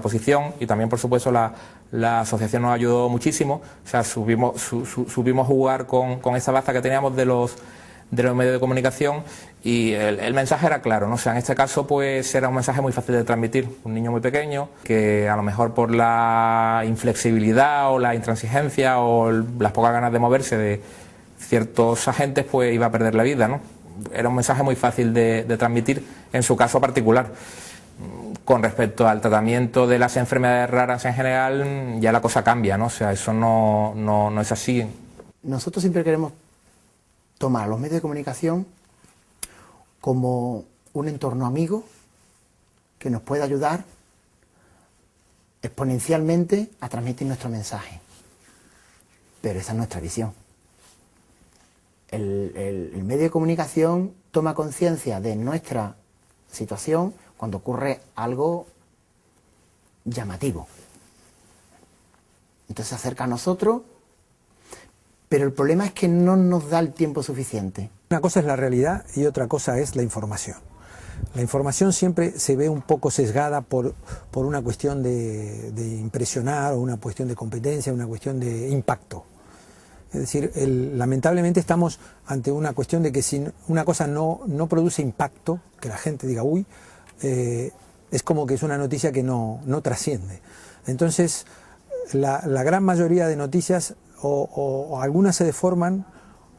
posición, y también por supuesto la asociación nos ayudó muchísimo. O sea, supimos jugar con esa baza que teníamos de los medios de comunicación, y el mensaje era claro, ¿no? O sea, en este caso pues era un mensaje muy fácil de transmitir. Un niño muy pequeño que a lo mejor por la inflexibilidad o la intransigencia o las pocas ganas de moverse de ciertos agentes pues iba a perder la vida, ¿no? Era un mensaje muy fácil de transmitir en su caso particular. Con respecto al tratamiento de las enfermedades raras en general, ya la cosa cambia, ¿no? O sea, eso no es así. Nosotros siempre queremos tomar los medios de comunicación como un entorno amigo que nos puede ayudar exponencialmente a transmitir nuestro mensaje. Pero esa es nuestra visión. El medio de comunicación toma conciencia de nuestra situación cuando ocurre algo llamativo. Entonces se acerca a nosotros, pero el problema es que no nos da el tiempo suficiente. Una cosa es la realidad y otra cosa es la información. La información siempre se ve un poco sesgada por una cuestión de impresionar, o una cuestión de competencia, una cuestión de impacto. Es decir, lamentablemente estamos ante una cuestión de que si una cosa no produce impacto, que la gente diga, uy, es como que es una noticia que no trasciende. Entonces, la gran mayoría de noticias, o algunas se deforman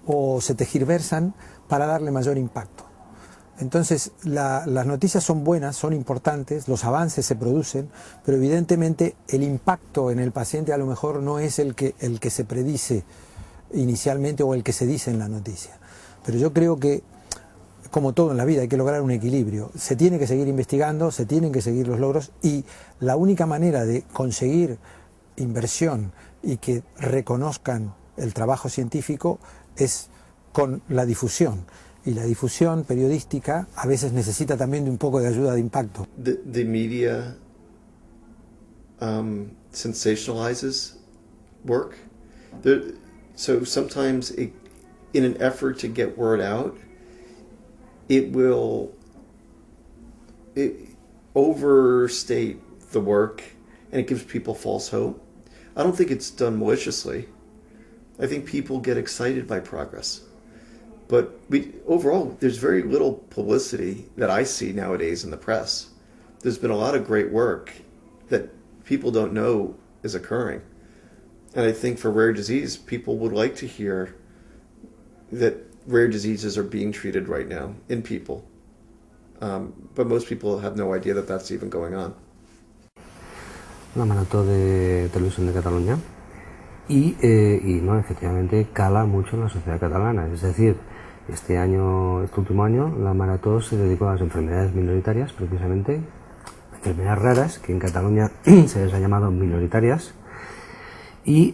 o se tergiversan para darle mayor impacto. Entonces, las noticias son buenas, son importantes, los avances se producen, pero evidentemente el impacto en el paciente a lo mejor no es el que se predice inicialmente o el que se dice en la noticia. Pero yo creo que, como todo en la vida, hay que lograr un equilibrio. Se tiene que seguir investigando, se tienen que seguir los logros, y la única manera de conseguir inversión y que reconozcan el trabajo científico es con la difusión. Y la difusión periodística a veces necesita también de un poco de ayuda de impacto. The media sensationalizes work. So sometimes in an effort to get word out, it will overstate the work, and it gives people false hope. I don't think it's done maliciously. I think people get excited by progress. But overall, there's very little publicity that I see nowadays in the press. There's been a lot of great work that people don't know is occurring. And I think for rare disease, people would like to hear that rare diseases are being treated right now in people. But most people have no idea that that's even going on. La marató de televisión de Cataluña y no, efectivamente cala mucho en la sociedad catalana. Es decir, este último año, la marató se dedicó a las enfermedades minoritarias, precisamente enfermedades raras, que en Cataluña se les ha llamado minoritarias, y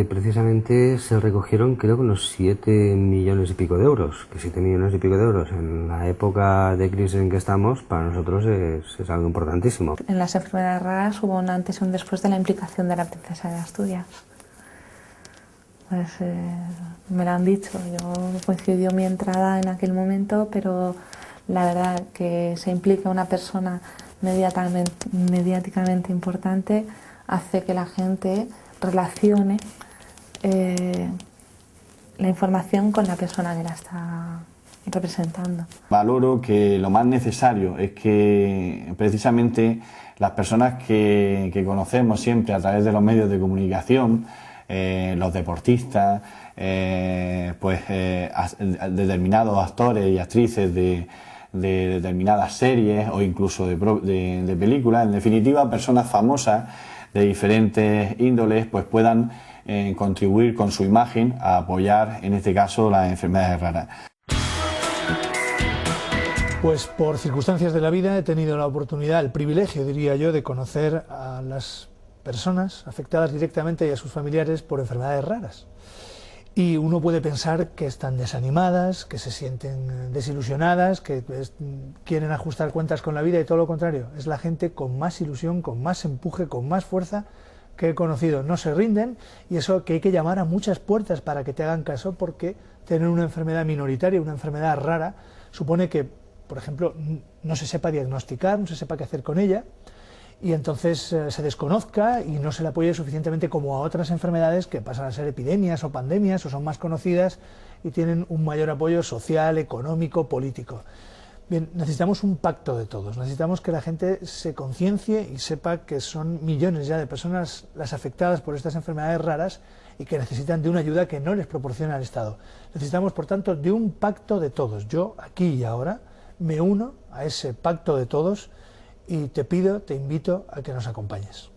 precisamente se recogieron, creo que unos 7 millones y pico de euros, que 7 millones y pico de euros en la época de crisis en que estamos, para nosotros es algo importantísimo. En las enfermedades raras hubo un antes y un después de la implicación de la princesa de Asturias. Pues me lo han dicho, yo coincidió mi entrada en aquel momento, pero la verdad que se implica una persona mediáticamente importante hace que la gente relacione la información con la persona que la está representando. Valoro que lo más necesario es que precisamente las personas que conocemos siempre a través de los medios de comunicación, los deportistas, determinados actores y actrices de determinadas series o incluso de películas, en definitiva personas famosas de diferentes índoles, pues puedan contribuir con su imagen a apoyar, en este caso, las enfermedades raras. Pues por circunstancias de la vida he tenido la oportunidad, el privilegio, diría yo, de conocer a las personas afectadas directamente y a sus familiares por enfermedades raras. Y uno puede pensar que están desanimadas, que se sienten desilusionadas, que quieren ajustar cuentas con la vida, y todo lo contrario. Es la gente con más ilusión, con más empuje, con más fuerza que he conocido. No se rinden, y eso que hay que llamar a muchas puertas para que te hagan caso, porque tener una enfermedad minoritaria, una enfermedad rara, supone que, por ejemplo, no se sepa diagnosticar, no se sepa qué hacer con ella, y entonces se desconozca y no se le apoye suficientemente como a otras enfermedades que pasan a ser epidemias o pandemias o son más conocidas y tienen un mayor apoyo social, económico, político. Bien, necesitamos un pacto de todos, necesitamos que la gente se conciencie y sepa que son millones ya de personas las afectadas por estas enfermedades raras y que necesitan de una ayuda que no les proporciona el Estado. Necesitamos, por tanto, de un pacto de todos. Yo, aquí y ahora, me uno a ese pacto de todos y te invito a que nos acompañes.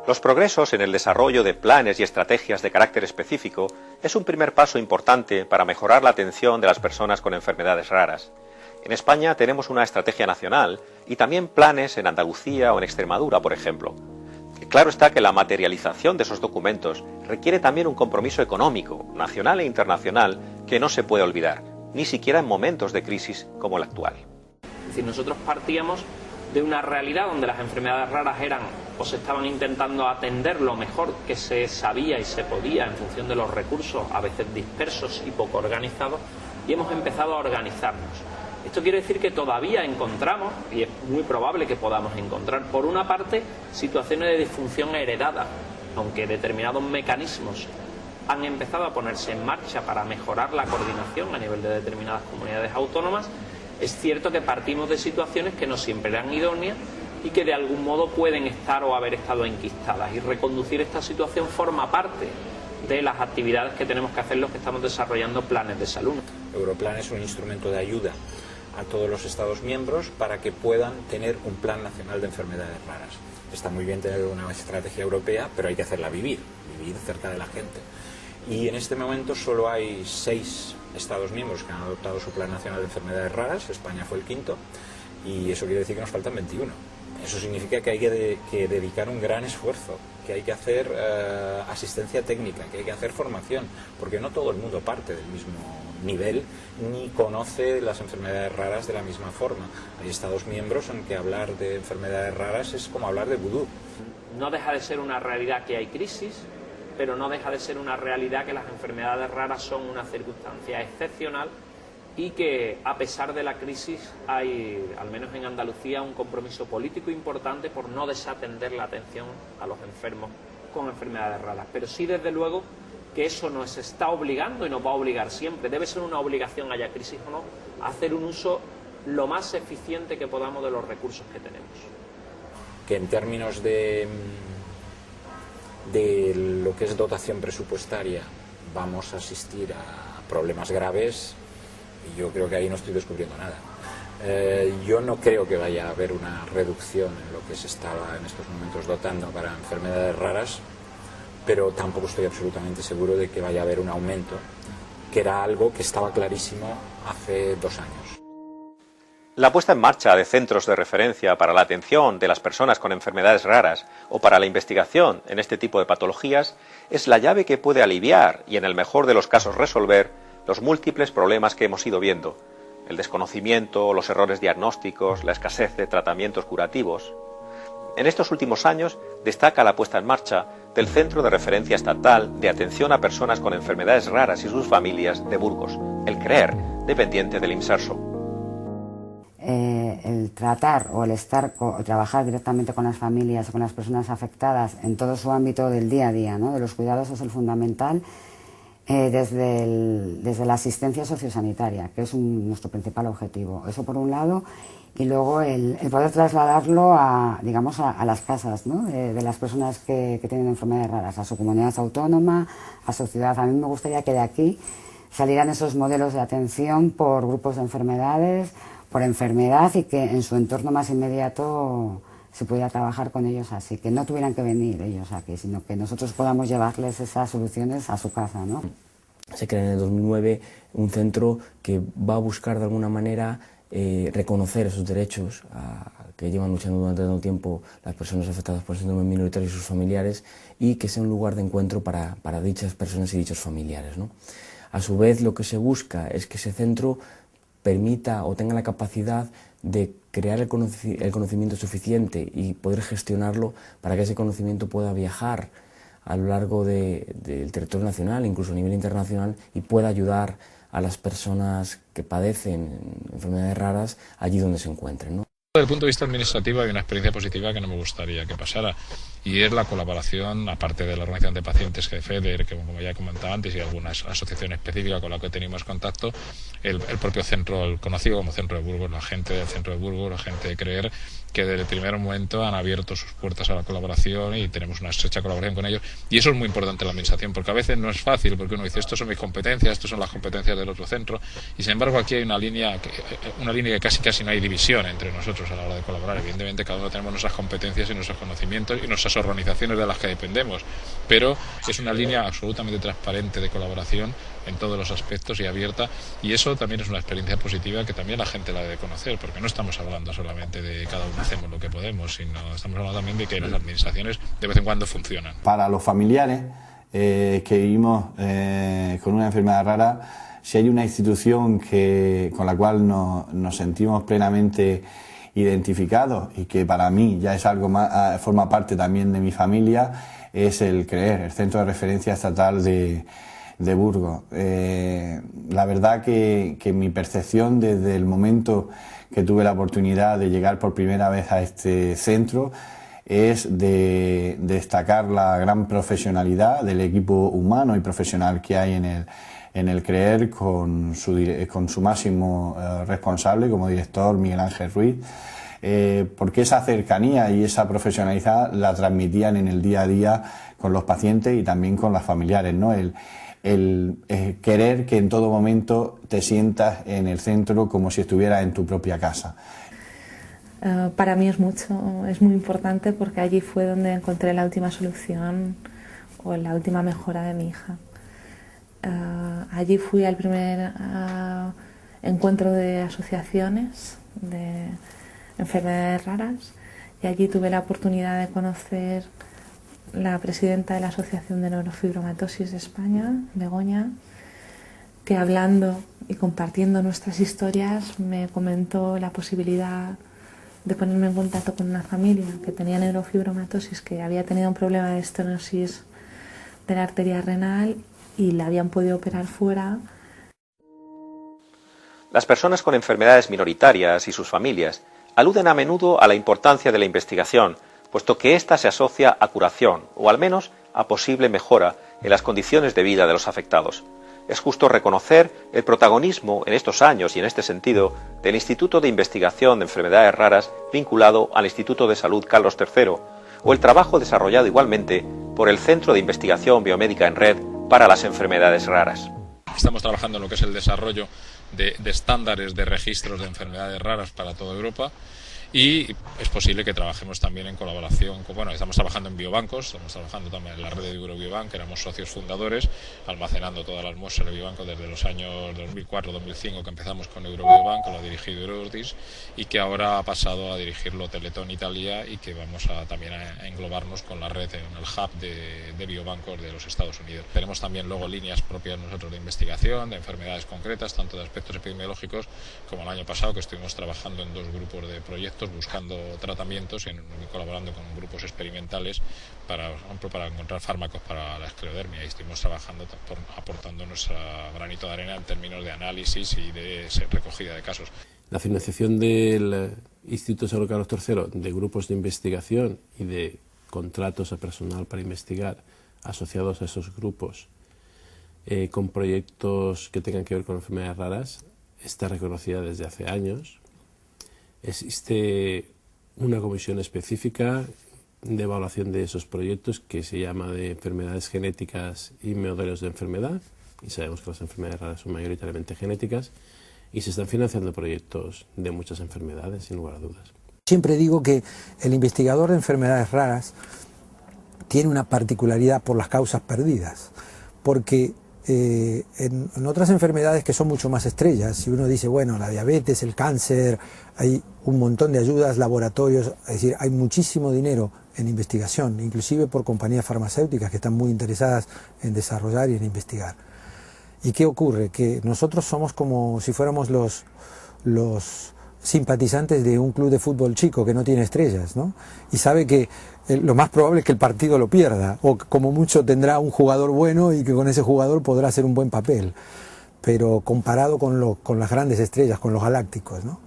Los progresos en el desarrollo de planes y estrategias de carácter específico es un primer paso importante para mejorar la atención de las personas con enfermedades raras. En España tenemos una estrategia nacional y también planes en Andalucía o en Extremadura, por ejemplo. Claro está que la materialización de esos documentos requiere también un compromiso económico, nacional e internacional, que no se puede olvidar, ni siquiera en momentos de crisis como el actual. Es decir, nosotros partíamos de una realidad donde las enfermedades raras eran o se estaban intentando atender lo mejor que se sabía y se podía en función de los recursos, a veces dispersos y poco organizados, y hemos empezado a organizarnos. Esto quiere decir que todavía encontramos, y es muy probable que podamos encontrar, por una parte, situaciones de disfunción heredada, aunque determinados mecanismos han empezado a ponerse en marcha para mejorar la coordinación a nivel de determinadas comunidades autónomas. Es cierto que partimos de situaciones que no siempre eran idóneas y que de algún modo pueden estar o haber estado enquistadas, y reconducir esta situación forma parte de las actividades que tenemos que hacer los que estamos desarrollando planes de salud. Europlan es un instrumento de ayuda a todos los Estados miembros para que puedan tener un plan nacional de enfermedades raras. Está muy bien tener una estrategia europea, pero hay que hacerla vivir cerca de la gente. Y en este momento solo hay 6 Estados miembros que han adoptado su plan nacional de enfermedades raras. España fue el 5º, y eso quiere decir que nos faltan 21. Eso significa que hay que dedicar un gran esfuerzo, que hay que hacer asistencia técnica, que hay que hacer formación, porque no todo el mundo parte del mismo nivel ni conoce las enfermedades raras de la misma forma. Hay Estados miembros en que hablar de enfermedades raras es como hablar de vudú. No deja de ser una realidad que hay crisis, pero no deja de ser una realidad que las enfermedades raras son una circunstancia excepcional y que a pesar de la crisis hay, al menos en Andalucía, un compromiso político importante por no desatender la atención a los enfermos con enfermedades raras. Pero sí, desde luego, que eso nos está obligando y nos va a obligar siempre. Debe ser una obligación, haya crisis o no, a hacer un uso lo más eficiente que podamos de los recursos que tenemos. Que en términos de lo que es dotación presupuestaria vamos a asistir a problemas graves, y yo creo que ahí no estoy descubriendo nada. Yo no creo que vaya a haber una reducción en lo que se estaba en estos momentos dotando para enfermedades raras, pero tampoco estoy absolutamente seguro de que vaya a haber un aumento, que era algo que estaba clarísimo hace 2 años. La puesta en marcha de centros de referencia para la atención de las personas con enfermedades raras o para la investigación en este tipo de patologías es la llave que puede aliviar y, en el mejor de los casos, resolver los múltiples problemas que hemos ido viendo: el desconocimiento, los errores diagnósticos, la escasez de tratamientos curativos. En estos últimos años destaca la puesta en marcha del Centro de Referencia Estatal de Atención a Personas con Enfermedades Raras y sus Familias de Burgos, el CREER, dependiente del IMSARSO. El tratar o el trabajar directamente con las familias o con las personas afectadas en todo su ámbito del día a día, ¿no? De los cuidados, es el fundamental, desde la asistencia sociosanitaria, que es nuestro principal objetivo. Eso por un lado, y luego el poder trasladarlo a las casas, ¿no? de las personas que tienen enfermedades raras, a su comunidad autónoma, a su ciudad. A mí me gustaría que de aquí salieran esos modelos de atención por grupos de enfermedades, por enfermedad, y que en su entorno más inmediato se pudiera trabajar con ellos así, que no tuvieran que venir ellos aquí, sino que nosotros podamos llevarles esas soluciones a su casa, ¿no? Se crea en el 2009 un centro que va a buscar de alguna manera reconocer esos derechos que llevan luchando durante tanto tiempo las personas afectadas por el síndrome minoritario y sus familiares, y que sea un lugar de encuentro para dichas personas y dichos familiares, ¿no? A su vez, lo que se busca es que ese centro permita o tenga la capacidad de crear el conocimiento suficiente y poder gestionarlo para que ese conocimiento pueda viajar a lo largo del territorio nacional, incluso a nivel internacional, y pueda ayudar a las personas que padecen enfermedades raras allí donde se encuentren, ¿no? Desde el punto de vista administrativo hay una experiencia positiva que no me gustaría que pasara, y es la colaboración, aparte de la organización de pacientes que FEDER, que como ya he comentado antes, y alguna asociación específica con la que tenemos contacto, el propio centro, el conocido como Centro de Burgos, la gente del Centro de Burgos, la gente de CREER, que desde el primer momento han abierto sus puertas a la colaboración y tenemos una estrecha colaboración con ellos, y eso es muy importante en la administración, porque a veces no es fácil, porque uno dice, estos son mis competencias, estos son las competencias del otro centro, y sin embargo aquí hay una línea que casi no hay división entre nosotros a la hora de colaborar. Evidentemente cada uno tenemos nuestras competencias y nuestros conocimientos y nuestras organizaciones de las que dependemos, pero es una línea absolutamente transparente de colaboración en todos los aspectos y abierta, y eso también es una experiencia positiva que también la gente la debe conocer, porque no estamos hablando solamente de cada uno hacemos lo que podemos, sino estamos hablando también de que las administraciones de vez en cuando funcionan. Para los familiares que vivimos con una enfermedad rara, si hay una institución con la cual nos sentimos plenamente identificados, y que para mí ya es algo más, forma parte también de mi familia, es el CREER, el Centro de Referencia Estatal de Burgos. La verdad que mi percepción desde el momento que tuve la oportunidad de llegar por primera vez a este centro es de destacar la gran profesionalidad del equipo humano y profesional que hay en el CREER, con su máximo responsable como director, Miguel Ángel Ruiz, porque esa cercanía y esa profesionalidad la transmitían en el día a día con los pacientes y también con las familiares, ¿no? El querer que en todo momento te sientas en el centro como si estuvieras en tu propia casa. Para mí es muy importante, porque allí fue donde encontré la última solución o la última mejora de mi hija. Allí fui al primer encuentro de asociaciones de enfermedades raras, y allí tuve la oportunidad de conocer la presidenta de la Asociación de Neurofibromatosis de España, Begoña, que hablando y compartiendo nuestras historias me comentó la posibilidad de ponerme en contacto con una familia que tenía neurofibromatosis, que había tenido un problema de estenosis de la arteria renal y la habían podido operar fuera. Las personas con enfermedades minoritarias y sus familias aluden a menudo a la importancia de la investigación, puesto que ésta se asocia a curación o al menos a posible mejora en las condiciones de vida de los afectados. Es justo reconocer el protagonismo en estos años y en este sentido del Instituto de Investigación de Enfermedades Raras vinculado al Instituto de Salud Carlos III o el trabajo desarrollado igualmente por el Centro de Investigación Biomédica en Red para las Enfermedades Raras. Estamos trabajando en lo que es el desarrollo de estándares de registros de enfermedades raras para toda Europa. Y es posible que trabajemos también en colaboración estamos trabajando en biobancos, estamos trabajando también en la red de Eurobiobank, éramos socios fundadores, almacenando todas las muestras de biobanco desde los años 2004-2005 que empezamos con Eurobiobank, lo ha dirigido Eurordis, y que ahora ha pasado a dirigirlo Teletón Italia, y que vamos también a englobarnos con la red en el hub de biobancos de los Estados Unidos. Tenemos también luego líneas propias nosotros de investigación, de enfermedades concretas, tanto de aspectos epidemiológicos como el año pasado, que estuvimos trabajando en 2 grupos de proyectos buscando tratamientos y colaborando con grupos experimentales para encontrar fármacos para la esclerodermia, y estuvimos trabajando aportando nuestro granito de arena en términos de análisis y de recogida de casos. La financiación del Instituto de Salud Carlos III de grupos de investigación y de contratos a personal para investigar asociados a esos grupos con proyectos que tengan que ver con enfermedades raras está reconocida desde hace años. Existe una comisión específica de evaluación de esos proyectos que se llama de enfermedades genéticas y modelos de enfermedad, y sabemos que las enfermedades raras son mayoritariamente genéticas, y se están financiando proyectos de muchas enfermedades, sin lugar a dudas. Siempre digo que el investigador de enfermedades raras tiene una particularidad por las causas perdidas, porque en otras enfermedades que son mucho más estrellas, si uno dice, bueno, la diabetes, el cáncer, hay un montón de ayudas, laboratorios, es decir, hay muchísimo dinero en investigación, inclusive por compañías farmacéuticas que están muy interesadas en desarrollar y en investigar. ¿Y qué ocurre? Que nosotros somos como si fuéramos los simpatizantes de un club de fútbol chico que no tiene estrellas, ¿no? Y sabe que lo más probable es que el partido lo pierda, o como mucho tendrá un jugador bueno y que con ese jugador podrá hacer un buen papel, pero comparado con las grandes estrellas, con los galácticos, ¿no?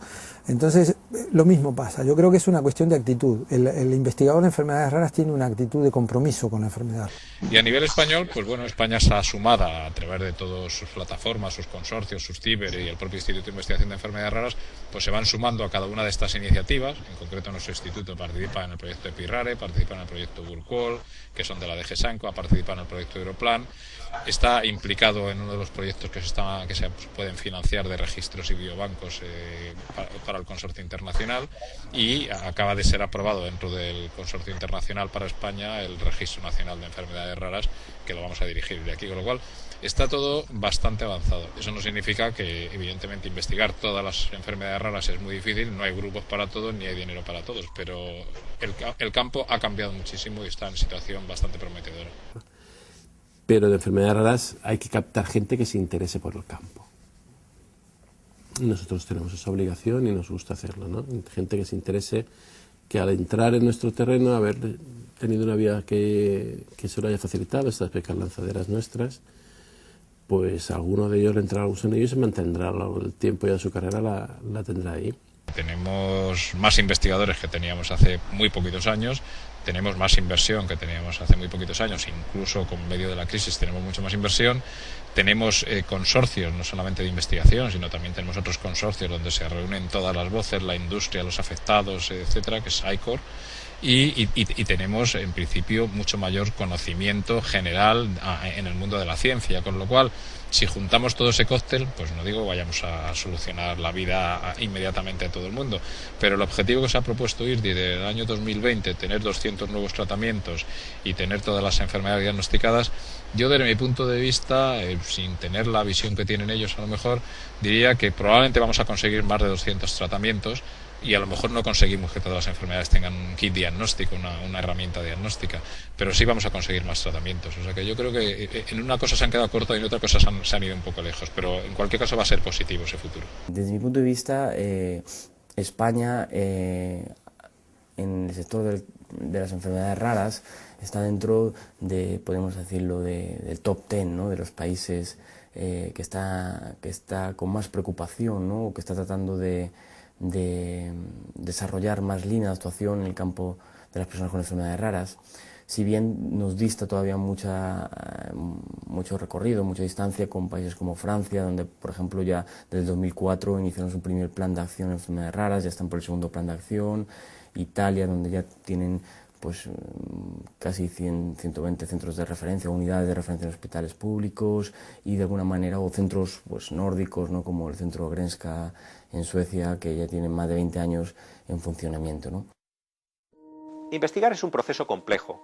Entonces, lo mismo pasa. Yo creo que es una cuestión de actitud. El investigador de enfermedades raras tiene una actitud de compromiso con la enfermedad. Y a nivel español, pues bueno, España está sumada a través de todas sus plataformas, sus consorcios, sus ciber y el propio Instituto de Investigación de Enfermedades Raras, pues se van sumando a cada una de estas iniciativas. En concreto, nuestro instituto participa en el proyecto EpiRare, participa en el proyecto WorkWall, que son de la DG Sanco, ha participado en el proyecto Europlan, está implicado en uno de los proyectos que se pueden financiar de registros y biobancos para el consorcio internacional, y acaba de ser aprobado dentro del consorcio internacional para España el Registro Nacional de Enfermedades Raras, que lo vamos a dirigir de aquí, con lo cual está todo bastante avanzado. Eso no significa que, evidentemente, investigar todas las enfermedades raras es muy difícil, no hay grupos para todos ni hay dinero para todos, pero el campo ha cambiado muchísimo y está en situación bastante prometedora. Pero de enfermedades raras hay que captar gente que se interese por el campo. Nosotros tenemos esa obligación y nos gusta hacerlo, ¿no? Gente que se interese, que al entrar en nuestro terreno, haber tenido una vía que se lo haya facilitado, estas becas lanzaderas nuestras, pues alguno de ellos le entrará algún en ellos y se mantendrá el tiempo ya de su carrera, la tendrá ahí. Tenemos más investigadores que teníamos hace muy poquitos años, tenemos más inversión que teníamos hace muy poquitos años, incluso con medio de la crisis tenemos mucho más inversión, tenemos consorcios no solamente de investigación, sino también tenemos otros consorcios donde se reúnen todas las voces, la industria, los afectados, etcétera, que es ICOR, y tenemos en principio mucho mayor conocimiento general en el mundo de la ciencia, con lo cual si juntamos todo ese cóctel, pues no digo vayamos a solucionar la vida inmediatamente a todo el mundo, pero el objetivo que se ha propuesto IRDI del año 2020, tener 200 nuevos tratamientos y tener todas las enfermedades diagnosticadas, yo desde mi punto de vista, sin tener la visión que tienen ellos a lo mejor, diría que probablemente vamos a conseguir más de 200 tratamientos, y a lo mejor no conseguimos que todas las enfermedades tengan un kit diagnóstico, una herramienta diagnóstica, pero sí vamos a conseguir más tratamientos. O sea que yo creo que en una cosa se han quedado cortos y en otra cosa se han ido un poco lejos, pero en cualquier caso va a ser positivo ese futuro. Desde mi punto de vista, España en el sector de las enfermedades raras está dentro de, podemos decirlo, del top 10, ¿no?, de los países que está con más preocupación, ¿no?, o que está tratando de desarrollar más líneas de actuación en el campo de las personas con enfermedades raras. Si bien nos dista todavía mucho recorrido, mucha distancia con países como Francia, donde, por ejemplo, ya desde 2004 iniciaron su primer plan de acción en enfermedades raras, ya están por el segundo plan de acción. Italia, donde ya tienen pues casi 120 centros de referencia, unidades de referencia en hospitales públicos y de alguna manera, o centros pues nórdicos, ¿no?, como el centro Grenska en Suecia, que ya tienen más de 20 años en funcionamiento, ¿no? Investigar es un proceso complejo.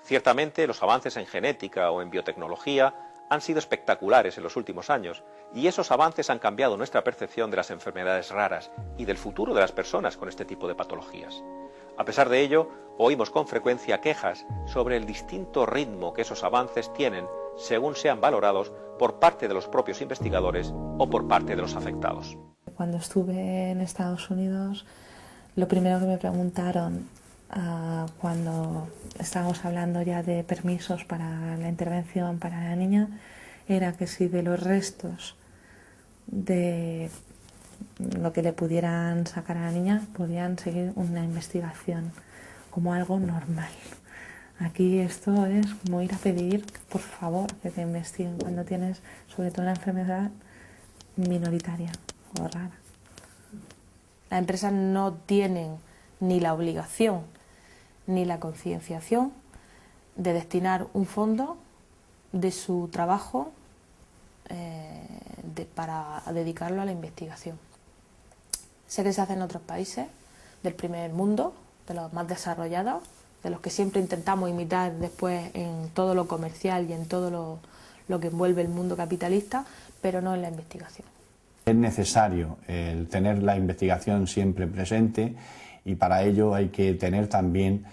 Ciertamente, los avances en genética o en biotecnología han sido espectaculares en los últimos años, y esos avances han cambiado nuestra percepción de las enfermedades raras y del futuro de las personas con este tipo de patologías. A pesar de ello, oímos con frecuencia quejas sobre el distinto ritmo que esos avances tienen según sean valorados por parte de los propios investigadores o por parte de los afectados. Cuando estuve en Estados Unidos, lo primero que me preguntaron cuando estábamos hablando ya de permisos para la intervención para la niña era que si de los restos de lo que le pudieran sacar a la niña podían seguir una investigación como algo normal. Aquí esto es como ir a pedir, por favor, que te investiguen cuando tienes sobre todo una enfermedad minoritaria o rara. Las empresas no tienen ni la obligación ni la concienciación de destinar un fondo de su trabajo para dedicarlo a la investigación. Sé que se hace en otros países del primer mundo, de los más desarrollados, de los que siempre intentamos imitar después en todo lo comercial y en todo lo que envuelve el mundo capitalista, pero no en la investigación. Es necesario el tener la investigación siempre presente, y para ello hay que tener también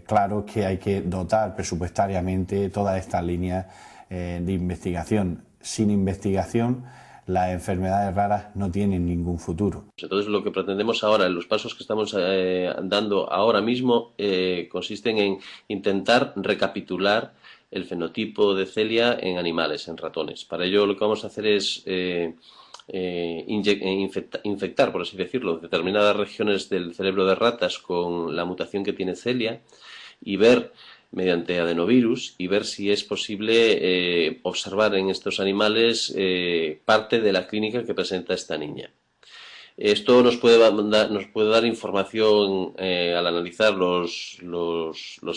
claro que hay que dotar presupuestariamente todas estas líneas de investigación. Sin investigación, las enfermedades raras no tienen ningún futuro. Entonces, lo que pretendemos ahora, en los pasos que estamos dando ahora mismo, consisten en intentar recapitular el fenotipo de celia en animales, en ratones. Para ello, lo que vamos a hacer es infectar, por así decirlo, determinadas regiones del cerebro de ratas con la mutación que tiene celia y ver, mediante adenovirus, y ver si es posible observar en estos animales parte de la clínica que presenta esta niña. Esto nos puede dar información al analizar los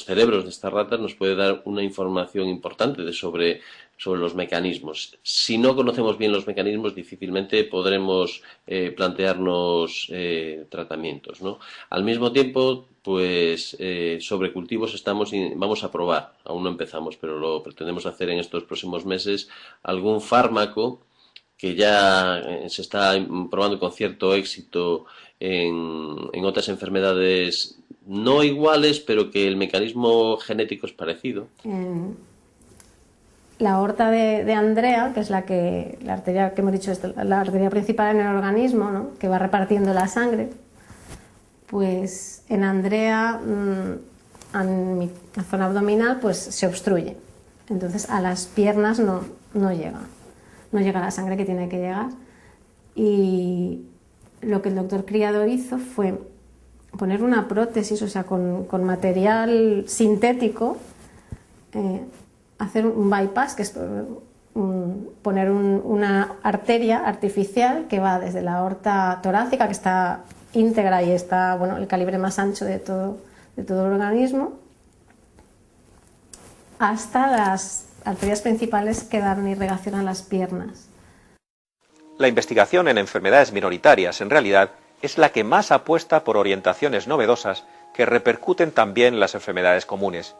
cerebros de estas ratas, nos puede dar una información importante sobre los mecanismos. Si no conocemos bien los mecanismos, difícilmente podremos plantearnos tratamientos, ¿no? Al mismo tiempo, pues sobre cultivos vamos a probar, aún no empezamos, pero lo pretendemos hacer en estos próximos meses, algún fármaco que ya se está probando con cierto éxito en otras enfermedades no iguales, pero que el mecanismo genético es parecido. La aorta de Andrea, que es la arteria que hemos dicho, la arteria principal en el organismo, ¿no?, que va repartiendo la sangre, pues en Andrea, en la zona abdominal, pues se obstruye. Entonces a las piernas no llega la sangre que tiene que llegar. Y lo que el doctor Criado hizo fue poner una prótesis, o sea, con material sintético, hacer un bypass, que es poner una arteria artificial que va desde la aorta torácica, que está íntegra y está, bueno, el calibre más ancho de todo el organismo, hasta las arterias principales que dan irrigación a las piernas. La investigación en enfermedades minoritarias, en realidad, es la que más apuesta por orientaciones novedosas que repercuten también en las enfermedades comunes.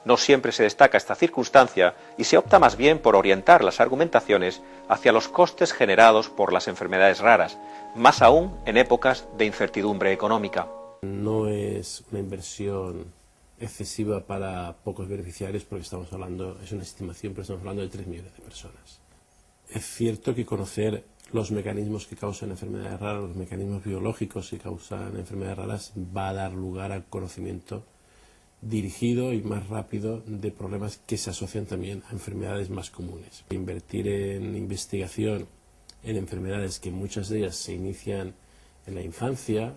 No siempre se destaca esta circunstancia y se opta más bien por orientar las argumentaciones hacia los costes generados por las enfermedades raras, más aún en épocas de incertidumbre económica. No es una inversión excesiva para pocos beneficiarios porque estamos hablando, es una estimación, pero estamos hablando de 3 millones de personas. Es cierto que conocer los mecanismos que causan enfermedades raras, los mecanismos biológicos que causan enfermedades raras, va a dar lugar al conocimiento dirigido y más rápido de problemas que se asocian también a enfermedades más comunes. Invertir en investigación en enfermedades que muchas de ellas se inician en la infancia,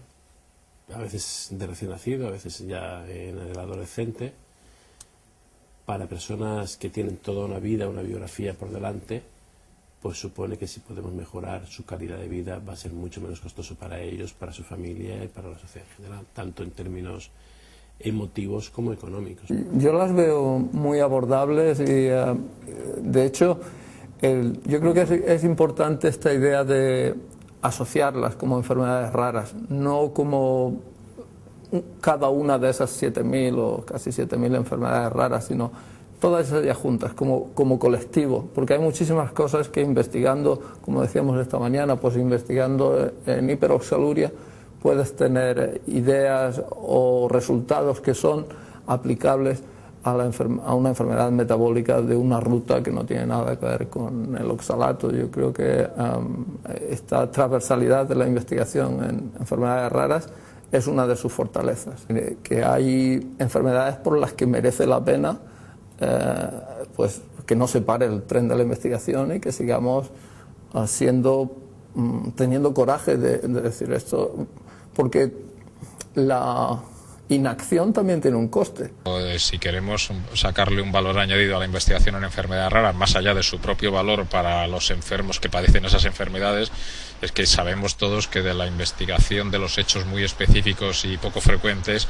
a veces de recién nacido, a veces ya en el adolescente, para personas que tienen toda una vida, una biografía por delante, pues supone que si podemos mejorar su calidad de vida va a ser mucho menos costoso para ellos, para su familia y para la sociedad en general, tanto en términos emotivos como económicos. Yo las veo muy abordables y de hecho yo creo que es importante esta idea de asociarlas como enfermedades raras, no como cada una de esas 7.000 o casi 7.000 enfermedades raras, sino todas ellas juntas, como colectivo, porque hay muchísimas cosas que investigando, como decíamos esta mañana, pues investigando en hiperoxaluria, puedes tener ideas o resultados que son aplicables a una enfermedad metabólica de una ruta que no tiene nada que ver con el oxalato. Yo creo que esta transversalidad de la investigación en enfermedades raras es una de sus fortalezas, que hay enfermedades por las que merece la pena pues que no se pare el tren de la investigación y que sigamos teniendo coraje de decir esto, porque la inacción también tiene un coste. Si queremos sacarle un valor añadido a la investigación en enfermedades raras, más allá de su propio valor para los enfermos que padecen esas enfermedades, es que sabemos todos que de la investigación de los hechos muy específicos y poco frecuentes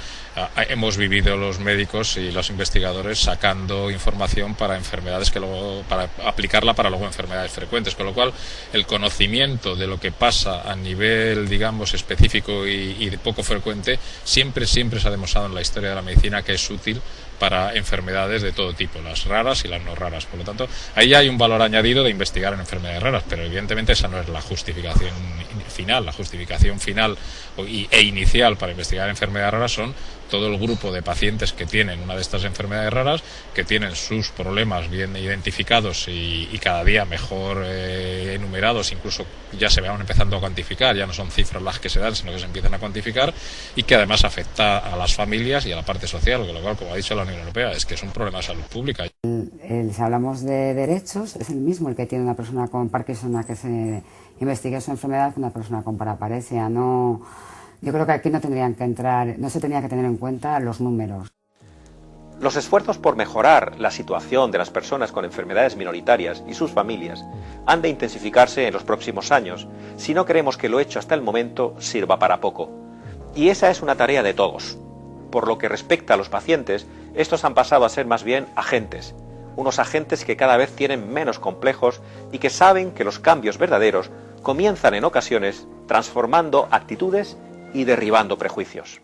hemos vivido los médicos y los investigadores sacando información para enfermedades que luego, para aplicarla para luego enfermedades frecuentes, con lo cual el conocimiento de lo que pasa a nivel, digamos, específico y de poco frecuente siempre se ha demostrado en la historia de la medicina que es útil para enfermedades de todo tipo, las raras y las no raras. Por lo tanto, ahí hay un valor añadido de investigar en enfermedades raras, pero evidentemente esa no es la justificación final. La justificación final e inicial para investigar enfermedades raras son todo el grupo de pacientes que tienen una de estas enfermedades raras, que tienen sus problemas bien identificados y cada día mejor enumerados, incluso ya se van empezando a cuantificar, ya no son cifras las que se dan, sino que se empiezan a cuantificar, y que además afecta a las familias y a la parte social, con lo cual, como ha dicho la Unión Europea, es que es un problema de salud pública. Si hablamos de derechos, es el mismo el que tiene una persona con Parkinson a que se investigue su enfermedad que una persona con paraparesia. No, yo creo que aquí no se tenía que tener en cuenta los números. Los esfuerzos por mejorar la situación de las personas con enfermedades minoritarias y sus familias han de intensificarse en los próximos años, si no queremos que lo hecho hasta el momento sirva para poco. Y esa es una tarea de todos. Por lo que respecta a los pacientes, estos han pasado a ser más bien agentes, unos agentes que cada vez tienen menos complejos y que saben que los cambios verdaderos comienzan en ocasiones transformando actitudes y derribando prejuicios.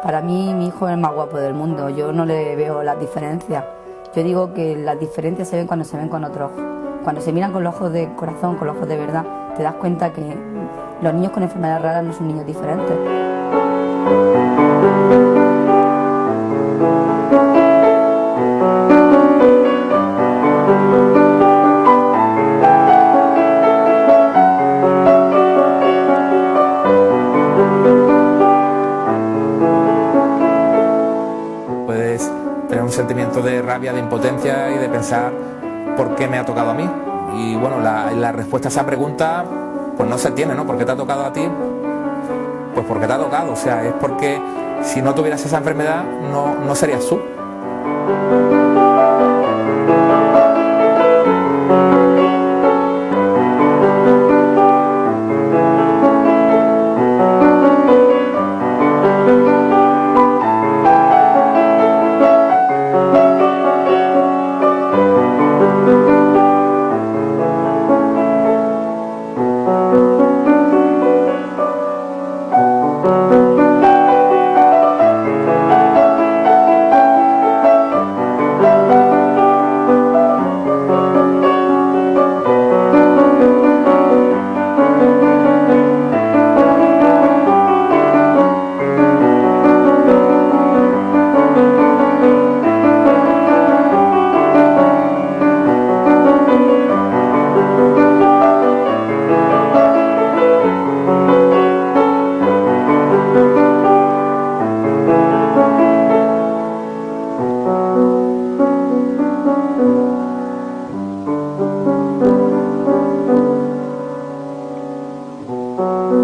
Para mí, mi hijo es el más guapo del mundo. Yo no le veo las diferencias. Yo digo que las diferencias se ven cuando se ven con otros ojos. Cuando se miran con los ojos de corazón, con los ojos de verdad, te das cuenta que los niños con enfermedades raras no son niños diferentes. Puedes tener un sentimiento de rabia, de impotencia y de pensar ¿por qué me ha tocado a mí? Y bueno, la respuesta a esa pregunta pues no se tiene, ¿no? ¿Por qué te ha tocado a ti? Pues porque te ha tocado, o sea, es porque si no tuvieras esa enfermedad no serías tú. Thank you.